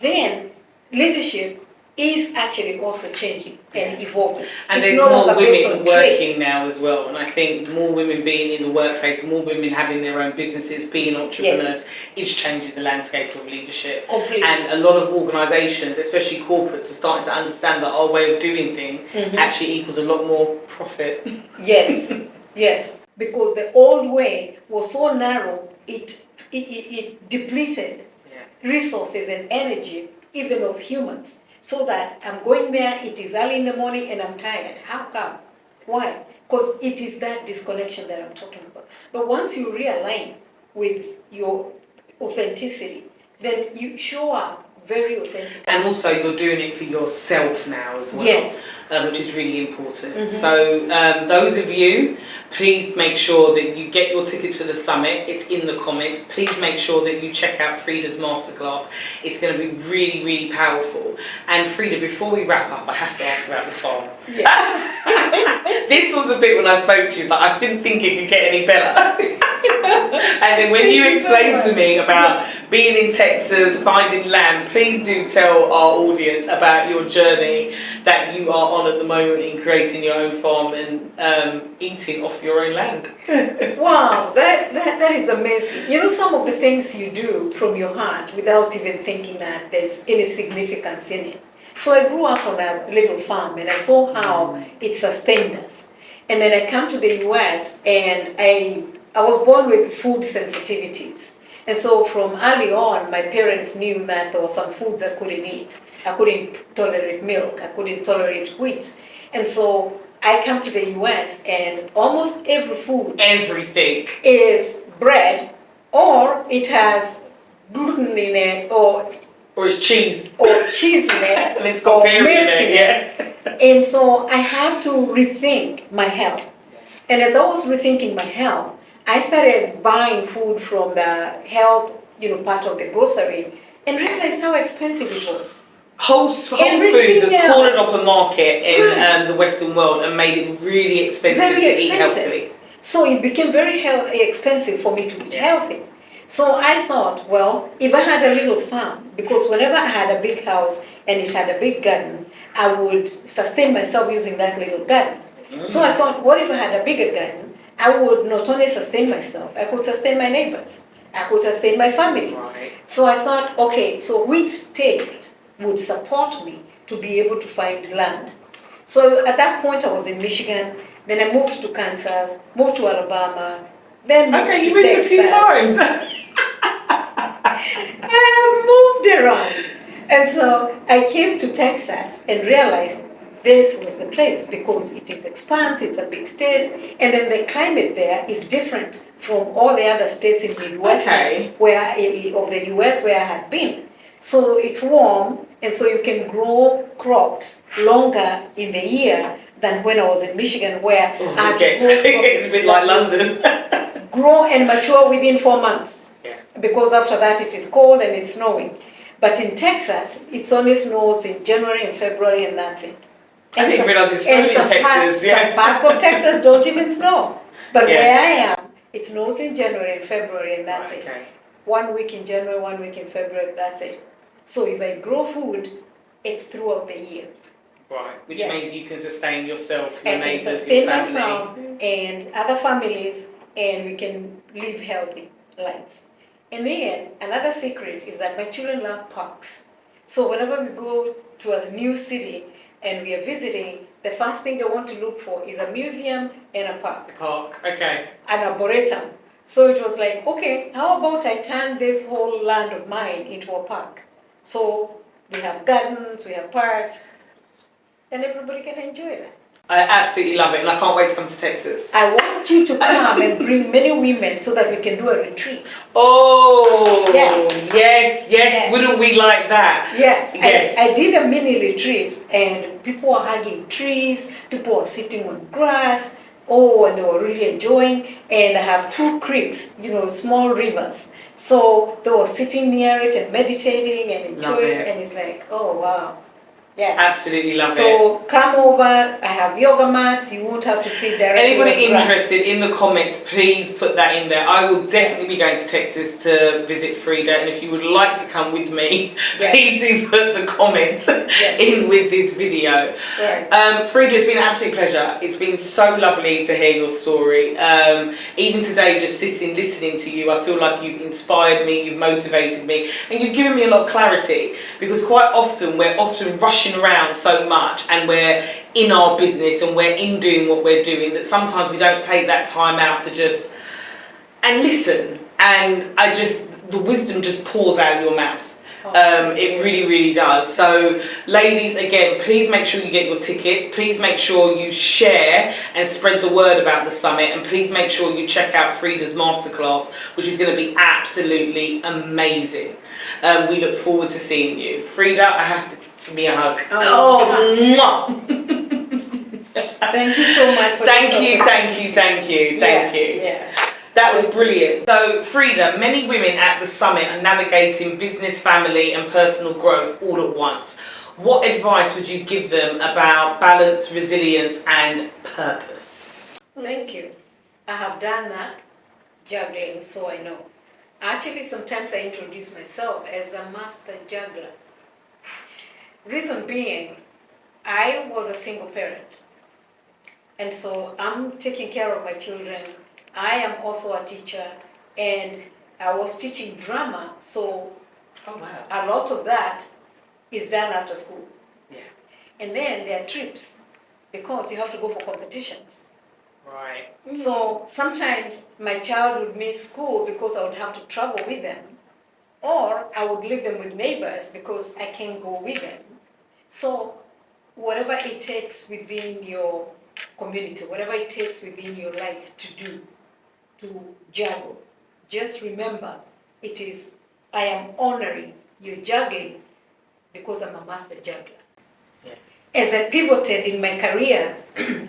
B: then leadership is actually also changing and evolving.
A: And
B: it's
A: there's
B: no
A: more
B: longer based on
A: women working
B: trade.
A: now as well, and I think more women being in the workplace, more women having their own businesses, being entrepreneurs, is changing the landscape of leadership.
B: Completely.
A: And a lot of organisations, especially corporates, are starting to understand that our way of doing things actually equals a lot more profit.
B: Yes, yes, because the old way was so narrow, it depleted resources and energy, even of humans. So that I'm going there, it is early in the morning and I'm tired. How come? Why? Because it is that disconnection that I'm talking about. But once you realign with your authenticity, then you show up very authentic.
A: And also you're doing it for yourself now as well.
B: Yes.
A: Which is really important. So those of you, please make sure that you get your tickets for the summit. It's in the comments. Please make sure that you check out Fredah's masterclass. It's going to be really, really powerful. And Fredah, before we wrap up, I have to ask about the farm.
B: Yeah.
A: This was the bit when I spoke to you, like I didn't think it could get any better. And then when you explain to me about being in Texas, finding land, please do tell our audience about your journey that you are on at the moment in creating your own farm and eating off your own land.
B: Wow, that is amazing. You know, some of the things you do from your heart without even thinking that there's any significance in it. So I grew up on a little farm and I saw how it sustained us. And then I come to the US and I was born with food sensitivities. And so from early on, my parents knew that there were some foods I couldn't eat. I couldn't tolerate milk, I couldn't tolerate wheat. And so I come to the US and almost every food
A: Everything
B: is bread, or it has gluten in it, or
A: it's cheese.
B: Or cheese in it,
A: And it's got dairy in it, yeah.
B: And so I had to rethink my health. And as I was rethinking my health, I started buying food from the health, part of the grocery, and realized how expensive it was.
A: Whole Foods has cornered off the market in the Western world and made it really expensive to eat healthily.
B: So it became very expensive for me to eat healthy. So I thought, well, if I had a little farm, because whenever I had a big house and it had a big garden, I would sustain myself using that little garden. So I thought, what if I had a bigger garden? I would not only sustain myself, I could sustain my neighbors. I could sustain my family.
A: Right.
B: So I thought, okay, so which state would support me to be able to find land? So at that point I was in Michigan, then I moved to Kansas, moved to Alabama, then moved
A: Okay, you
B: to
A: moved
B: Texas.
A: a few times.
B: I have moved around. And so I came to Texas and realized this was the place because it is expansive, it's a big state, and then the climate there is different from all the other states in Midwest of the US where I had been. So it's warm, and so you can grow crops longer in the year than when I was in Michigan where I had to
A: it's a bit like London.
B: grow and mature within 4 months. Because after that it is cold and it's snowing. But in Texas, it only snows in January and February and that's it.
A: I didn't realize it snowed in Texas.
B: Some parts of Texas don't even snow. But where I am, it snows in January and February and that's it. 1 week in January, 1 week in February, that's it. So if I grow food, it's throughout the year.
A: Right, which means you can sustain yourself, your neighbors, your
B: sustain
A: family.
B: myself and other families, and we can live healthy lives. In the end, another secret is that my children love parks. So whenever we go to a new city and we are visiting, the first thing they want to look for is a museum and a park. An arboretum. So it was like, okay, how about I turn this whole land of mine into a park? So we have gardens, we have parks, and everybody can enjoy that.
A: I absolutely love it, and I can't wait to come to Texas.
B: I want you to come and bring many women so that we can do a retreat.
A: Oh, yes. Wouldn't we like that?
B: Yes. I did a mini retreat, and people were hugging trees, people were sitting on grass, and they were really enjoying. And I have 2 creeks, small rivers. So they were sitting near it and meditating and enjoying, and it's like, oh, wow. Yes.
A: Absolutely love it.
B: So come over, I have yoga mats, you won't have to sit directly.
A: Anybody interested, in the comments, please put that in there. I will definitely be going to Texas to visit Fredah, and if you would like to come with me, please do put the comments in with this video.
B: Right.
A: Fredah, it's been an absolute pleasure. It's been so lovely to hear your story. Even today, just sitting, listening to you, I feel like you've inspired me, you've motivated me, and you've given me a lot of clarity, because quite often we're rushing around so much and we're in our business and we're in doing what we're doing that sometimes we don't take that time out to just and listen, and the wisdom just pours out your mouth. It really does. So ladies, again, please make sure you get your tickets, please make sure you share and spread the word about the summit, and please make sure you check out Fredah's masterclass, which is going to be absolutely amazing. We look forward to seeing you. Fredah, I have to give me a hug. Mwah.
B: Thank you so much for
A: Thank you.
B: Yeah.
A: That was brilliant. So Fredah, many women at the summit are navigating business, family and personal growth all at once. What advice would you give them about balance, resilience and purpose?
B: Thank you. I have done that, juggling, so I know. Actually, sometimes I introduce myself as a master juggler. Reason being, I was a single parent. And so I'm taking care of my children. I am also a teacher, and I was teaching drama, so
A: Oh, wow.
B: a lot of that is done after school.
A: Yeah.
B: And then there are trips, because you have to go for competitions.
A: Right.
B: So sometimes my child would miss school because I would have to travel with them, or I would leave them with neighbors because I can't go with them. So whatever it takes within your community, whatever it takes within your life to do, to juggle, just remember, I am honoring your juggling because I'm a master juggler.
A: Yeah.
B: As I pivoted in my career,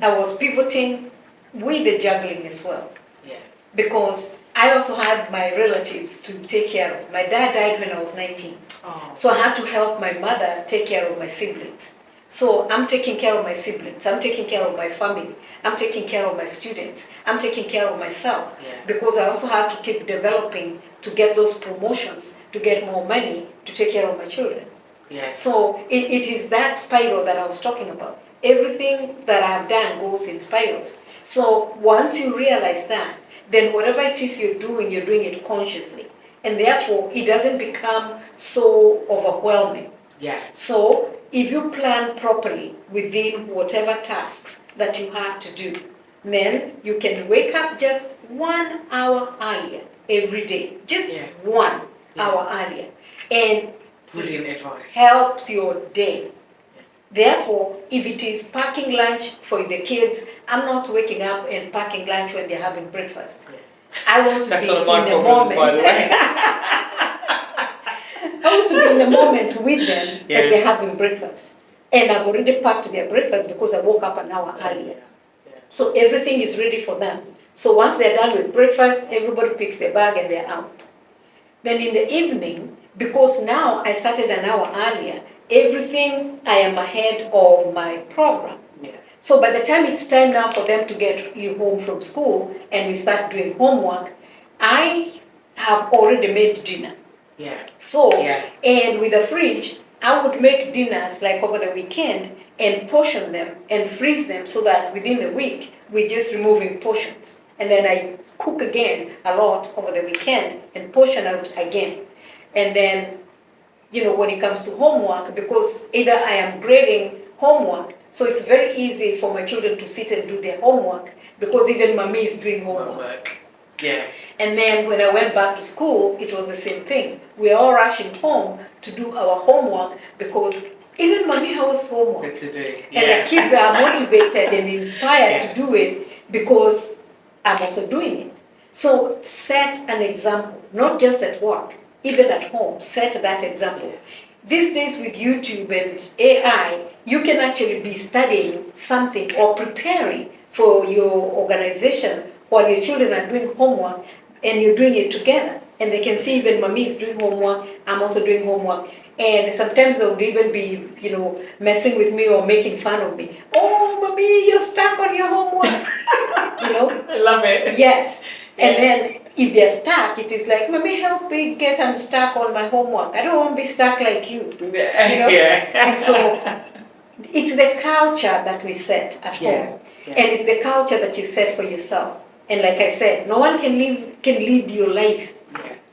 B: I was pivoting with the juggling as well.
A: Yeah.
B: Because I also had my relatives to take care of. My dad died when I was 19.
A: Oh.
B: So I had to help my mother take care of my siblings. So I'm taking care of my siblings, I'm taking care of my family, I'm taking care of my students, I'm taking care of myself.
A: Yeah.
B: Because I also had to keep developing to get those promotions, to get more money, to take care of my children.
A: Yeah.
B: So it is that spiral that I was talking about. Everything that I've done goes in spirals. So once you realize that, then whatever it is you're doing it consciously. And therefore, it doesn't become so overwhelming.
A: Yeah.
B: So if you plan properly within whatever tasks that you have to do, then you can wake up just 1 hour earlier every day. Just 1 hour earlier. And
A: brilliant advice.
B: Helps your day. Therefore, if it is packing lunch for the kids, I'm not waking up and packing lunch when they're having breakfast.
A: Yeah.
B: I want to
A: That's
B: be
A: one of my
B: in the
A: problems,
B: moment.
A: by the way.
B: I want to be in the moment with them as they're having breakfast. And I've already packed their breakfast because I woke up an hour earlier.
A: Yeah.
B: So everything is ready for them. So once they're done with breakfast, everybody picks their bag and they're out. Then in the evening, because now I started an hour earlier, everything I am ahead of my program.
A: Yeah.
B: So by the time it's time now for them to get you home from school and we start doing homework, I have already made dinner.
A: Yeah.
B: So, and with the fridge, I would make dinners like over the weekend and portion them and freeze them so that within the week, we're just removing portions. And then I cook again a lot over the weekend and portion out again. And then, when it comes to homework, because either I am grading homework, so it's very easy for my children to sit and do their homework because even mommy is doing homework.
A: Yeah.
B: And then when I went back to school, it was the same thing. We are all rushing home to do our homework because even mommy has homework.
A: To do.
B: And the kids are motivated and inspired to do it because I'm also doing it. So set an example, not just at work, even at home, set that example. These days with YouTube and AI, you can actually be studying something or preparing for your organization while your children are doing homework and you're doing it together. And they can see even mommy is doing homework, I'm also doing homework. And sometimes they would even be, messing with me or making fun of me. Oh, mommy, you're stuck on your homework.
A: I love it.
B: Yes. And then if they're stuck, it is like, mommy, help me get unstuck on my homework. I don't want to be stuck like you. And so it's the culture that we set at home. And it's the culture that you set for yourself. And like I said, no one can lead your life.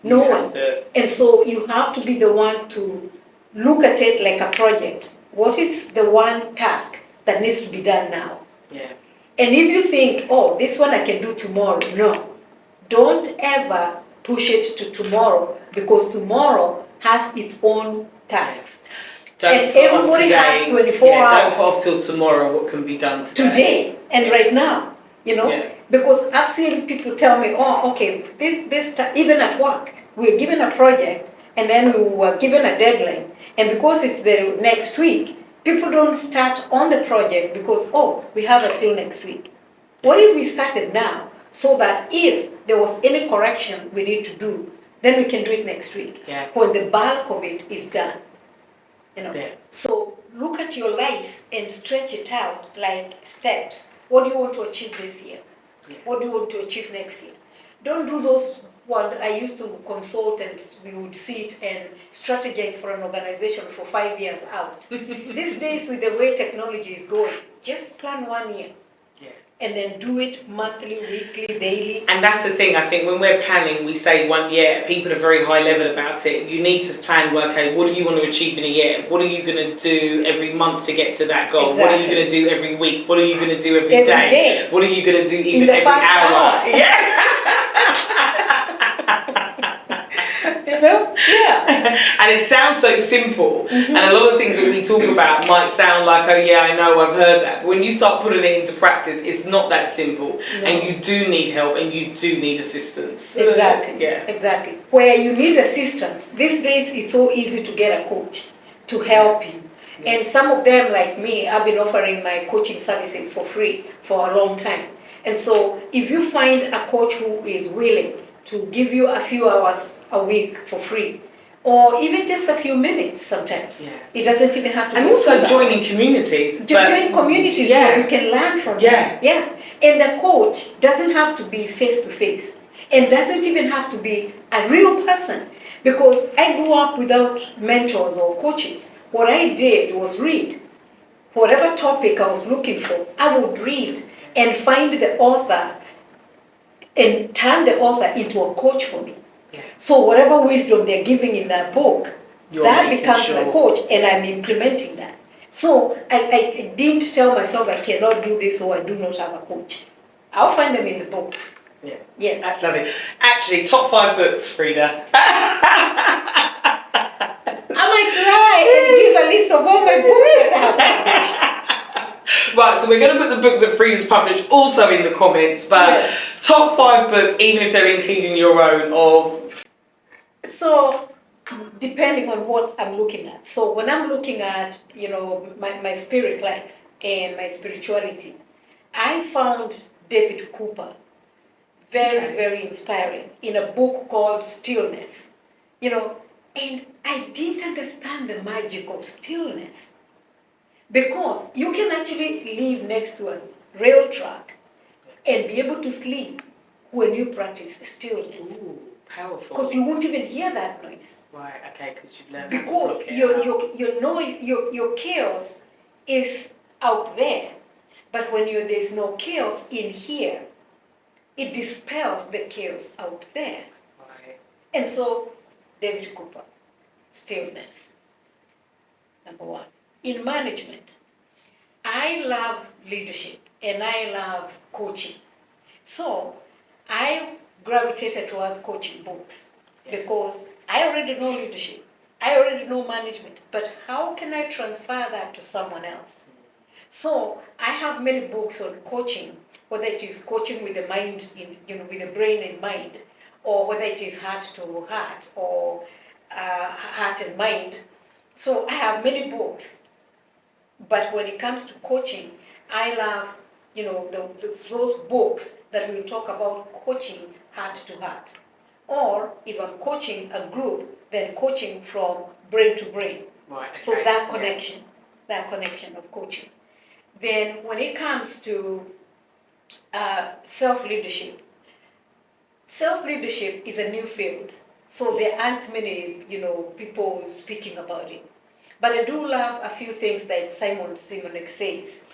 B: No one. And so you have to be the one to look at it like a project. What is the one task that needs to be done now? And if you think, oh, this one I can do tomorrow, no. Don't ever push it to tomorrow because tomorrow has its own tasks. And everybody has 24 hours.
A: Don't put off till tomorrow what can be done
B: today and right now. Because I've seen people tell me, oh, okay, even at work, we're given a project and then we were given a deadline. And because it's the next week, people don't start on the project because, oh, we have until next week. What if we started now so that if there was any correction we need to do, then we can do it next week when the bulk of it is done. So look at your life and stretch it out like steps. What do you want to achieve this year? What do you want to achieve next year? Don't do those one. I used to consult and we would sit and strategize for an organization for 5 years out. These days, with the way technology is going, just plan 1 year.
A: Yeah.
B: And then do it monthly, weekly, daily.
A: And that's the thing, I think when we're planning, we say 1 year, people are very high level about it. You need to plan, okay, what do you want to achieve in a year? What are you going to do every month to get to that goal?
B: Exactly.
A: What are you going to do every week? What are you going to do every day? What are you going to do even every hour? Yeah.
B: You know? Yeah.
A: And it sounds so simple, and a lot of things that we talk about might sound like, oh yeah, I know, I've heard that. But when you start putting it into practice, it's not that simple, and you do need help, and you do need assistance.
B: Exactly.
A: Yeah.
B: Exactly. Where you need assistance, these days it's so easy to get a coach to help you. Yeah. And some of them, like me, I've been offering my coaching services for free for a long time. And so if you find a coach who is willing to give you a few hours a week for free, or even just a few minutes sometimes. Yeah. It doesn't even have to be.
A: And also joining communities.
B: Join communities because you can learn from them. Yeah. And the coach doesn't have to be face to face, and doesn't even have to be a real person, because I grew up without mentors or coaches. What I did was read. Whatever topic I was looking for, I would read and find the author and turn the author into a coach for me. Yeah. So whatever wisdom they're giving in that book, that becomes my coach, and I'm implementing that. So I didn't tell myself I cannot do this or I do not have a coach. I'll find them in the books.
A: Yeah.
B: Yes.
A: I love it. Actually, top 5 books, Fredah.
B: I might try and give a list of all my books that I have published.
A: Right, so we're going to put the books that Fredah's published also in the comments, but top 5 books, even if they're including your own, of...
B: So, depending on what I'm looking at. So when I'm looking at, my spirit life and my spirituality, I found David Cooper very, very inspiring in a book called Stillness. And I didn't understand the magic of stillness. Because you can actually live next to a rail track and be able to sleep when you practice stillness.
A: Ooh, powerful.
B: Because you won't even hear that noise.
A: Right, okay, because you've learned
B: because your chaos is out there. But when there's no chaos in here, it dispels the chaos out there.
A: Right.
B: And so, David Cooper, Stillness, number 1. In management, I love leadership and I love coaching. So I gravitated towards coaching books because I already know leadership. I already know management, but how can I transfer that to someone else? So I have many books on coaching, whether it is coaching with the mind, with the brain and mind, or whether it is heart to heart or heart and mind. So I have many books. But when it comes to coaching, I love, those books that will talk about coaching heart to heart. Or if I'm coaching a group, then coaching from brain to brain.
A: Right, okay.
B: So that connection of coaching. Then when it comes to self-leadership is a new field. So there aren't many, people speaking about it. But I do love a few things that Simon Sinek says.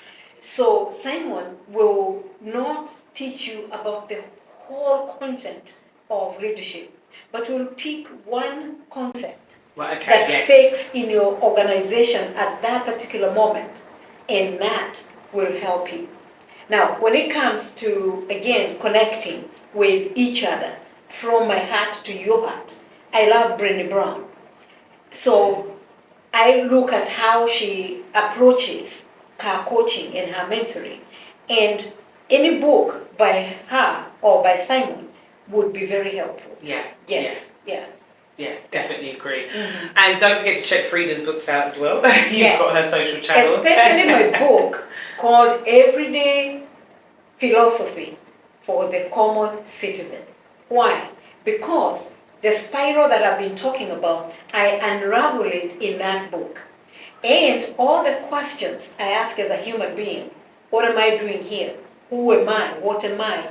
B: So Simon will not teach you about the whole content of leadership, but will pick one concept that fits in your organization at that particular moment, and that will help you. Now, when it comes to, again, connecting with each other from my heart to your heart, I love Brené Brown. So I look at how she approaches her coaching and her mentoring, and any book by her or by Simon would be very helpful.
A: Yeah.
B: Yes. Yeah.
A: Yeah, definitely agree.
B: Mm-hmm.
A: And don't forget to check Fredah's books out as well. You've got her social channels.
B: Especially my book called Everyday Philosophy for the Common Citizen. Why? Because the spiral that I've been talking about, I unravel it in that book. And all the questions I ask as a human being, what am I doing here? Who am I? What am I?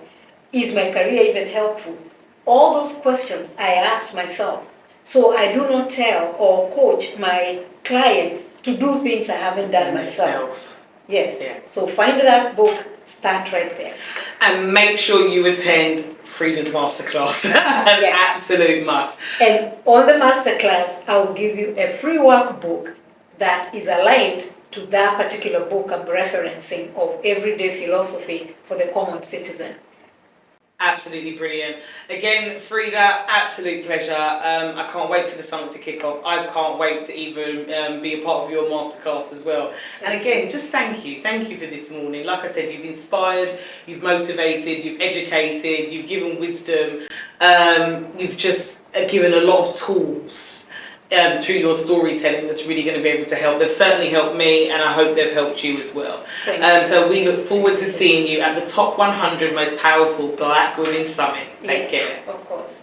B: Is my career even helpful? All those questions I asked myself. So I do not tell or coach my clients to do things I haven't done myself. Yes.
A: Yeah.
B: So find that book, start right there.
A: And make sure you attend Fredah's masterclass. An
B: Yes.
A: absolute must.
B: And on the masterclass, I'll give you a free workbook that is aligned to that particular book I'm referencing of everyday philosophy for the common citizen.
A: Absolutely brilliant. Again, Fredah, absolute pleasure. I can't wait for the summit to kick off. I can't wait to even be a part of your masterclass as well. And again, just thank you. Thank you for this morning. Like I said, you've inspired, you've motivated, you've educated, you've given wisdom. You've just given a lot of tools through your storytelling that's really going to be able to help. They've certainly helped me, and I hope they've helped you as well. So we look forward to seeing you at the top 100 most powerful Black Women Summit. Take care.
B: Of course.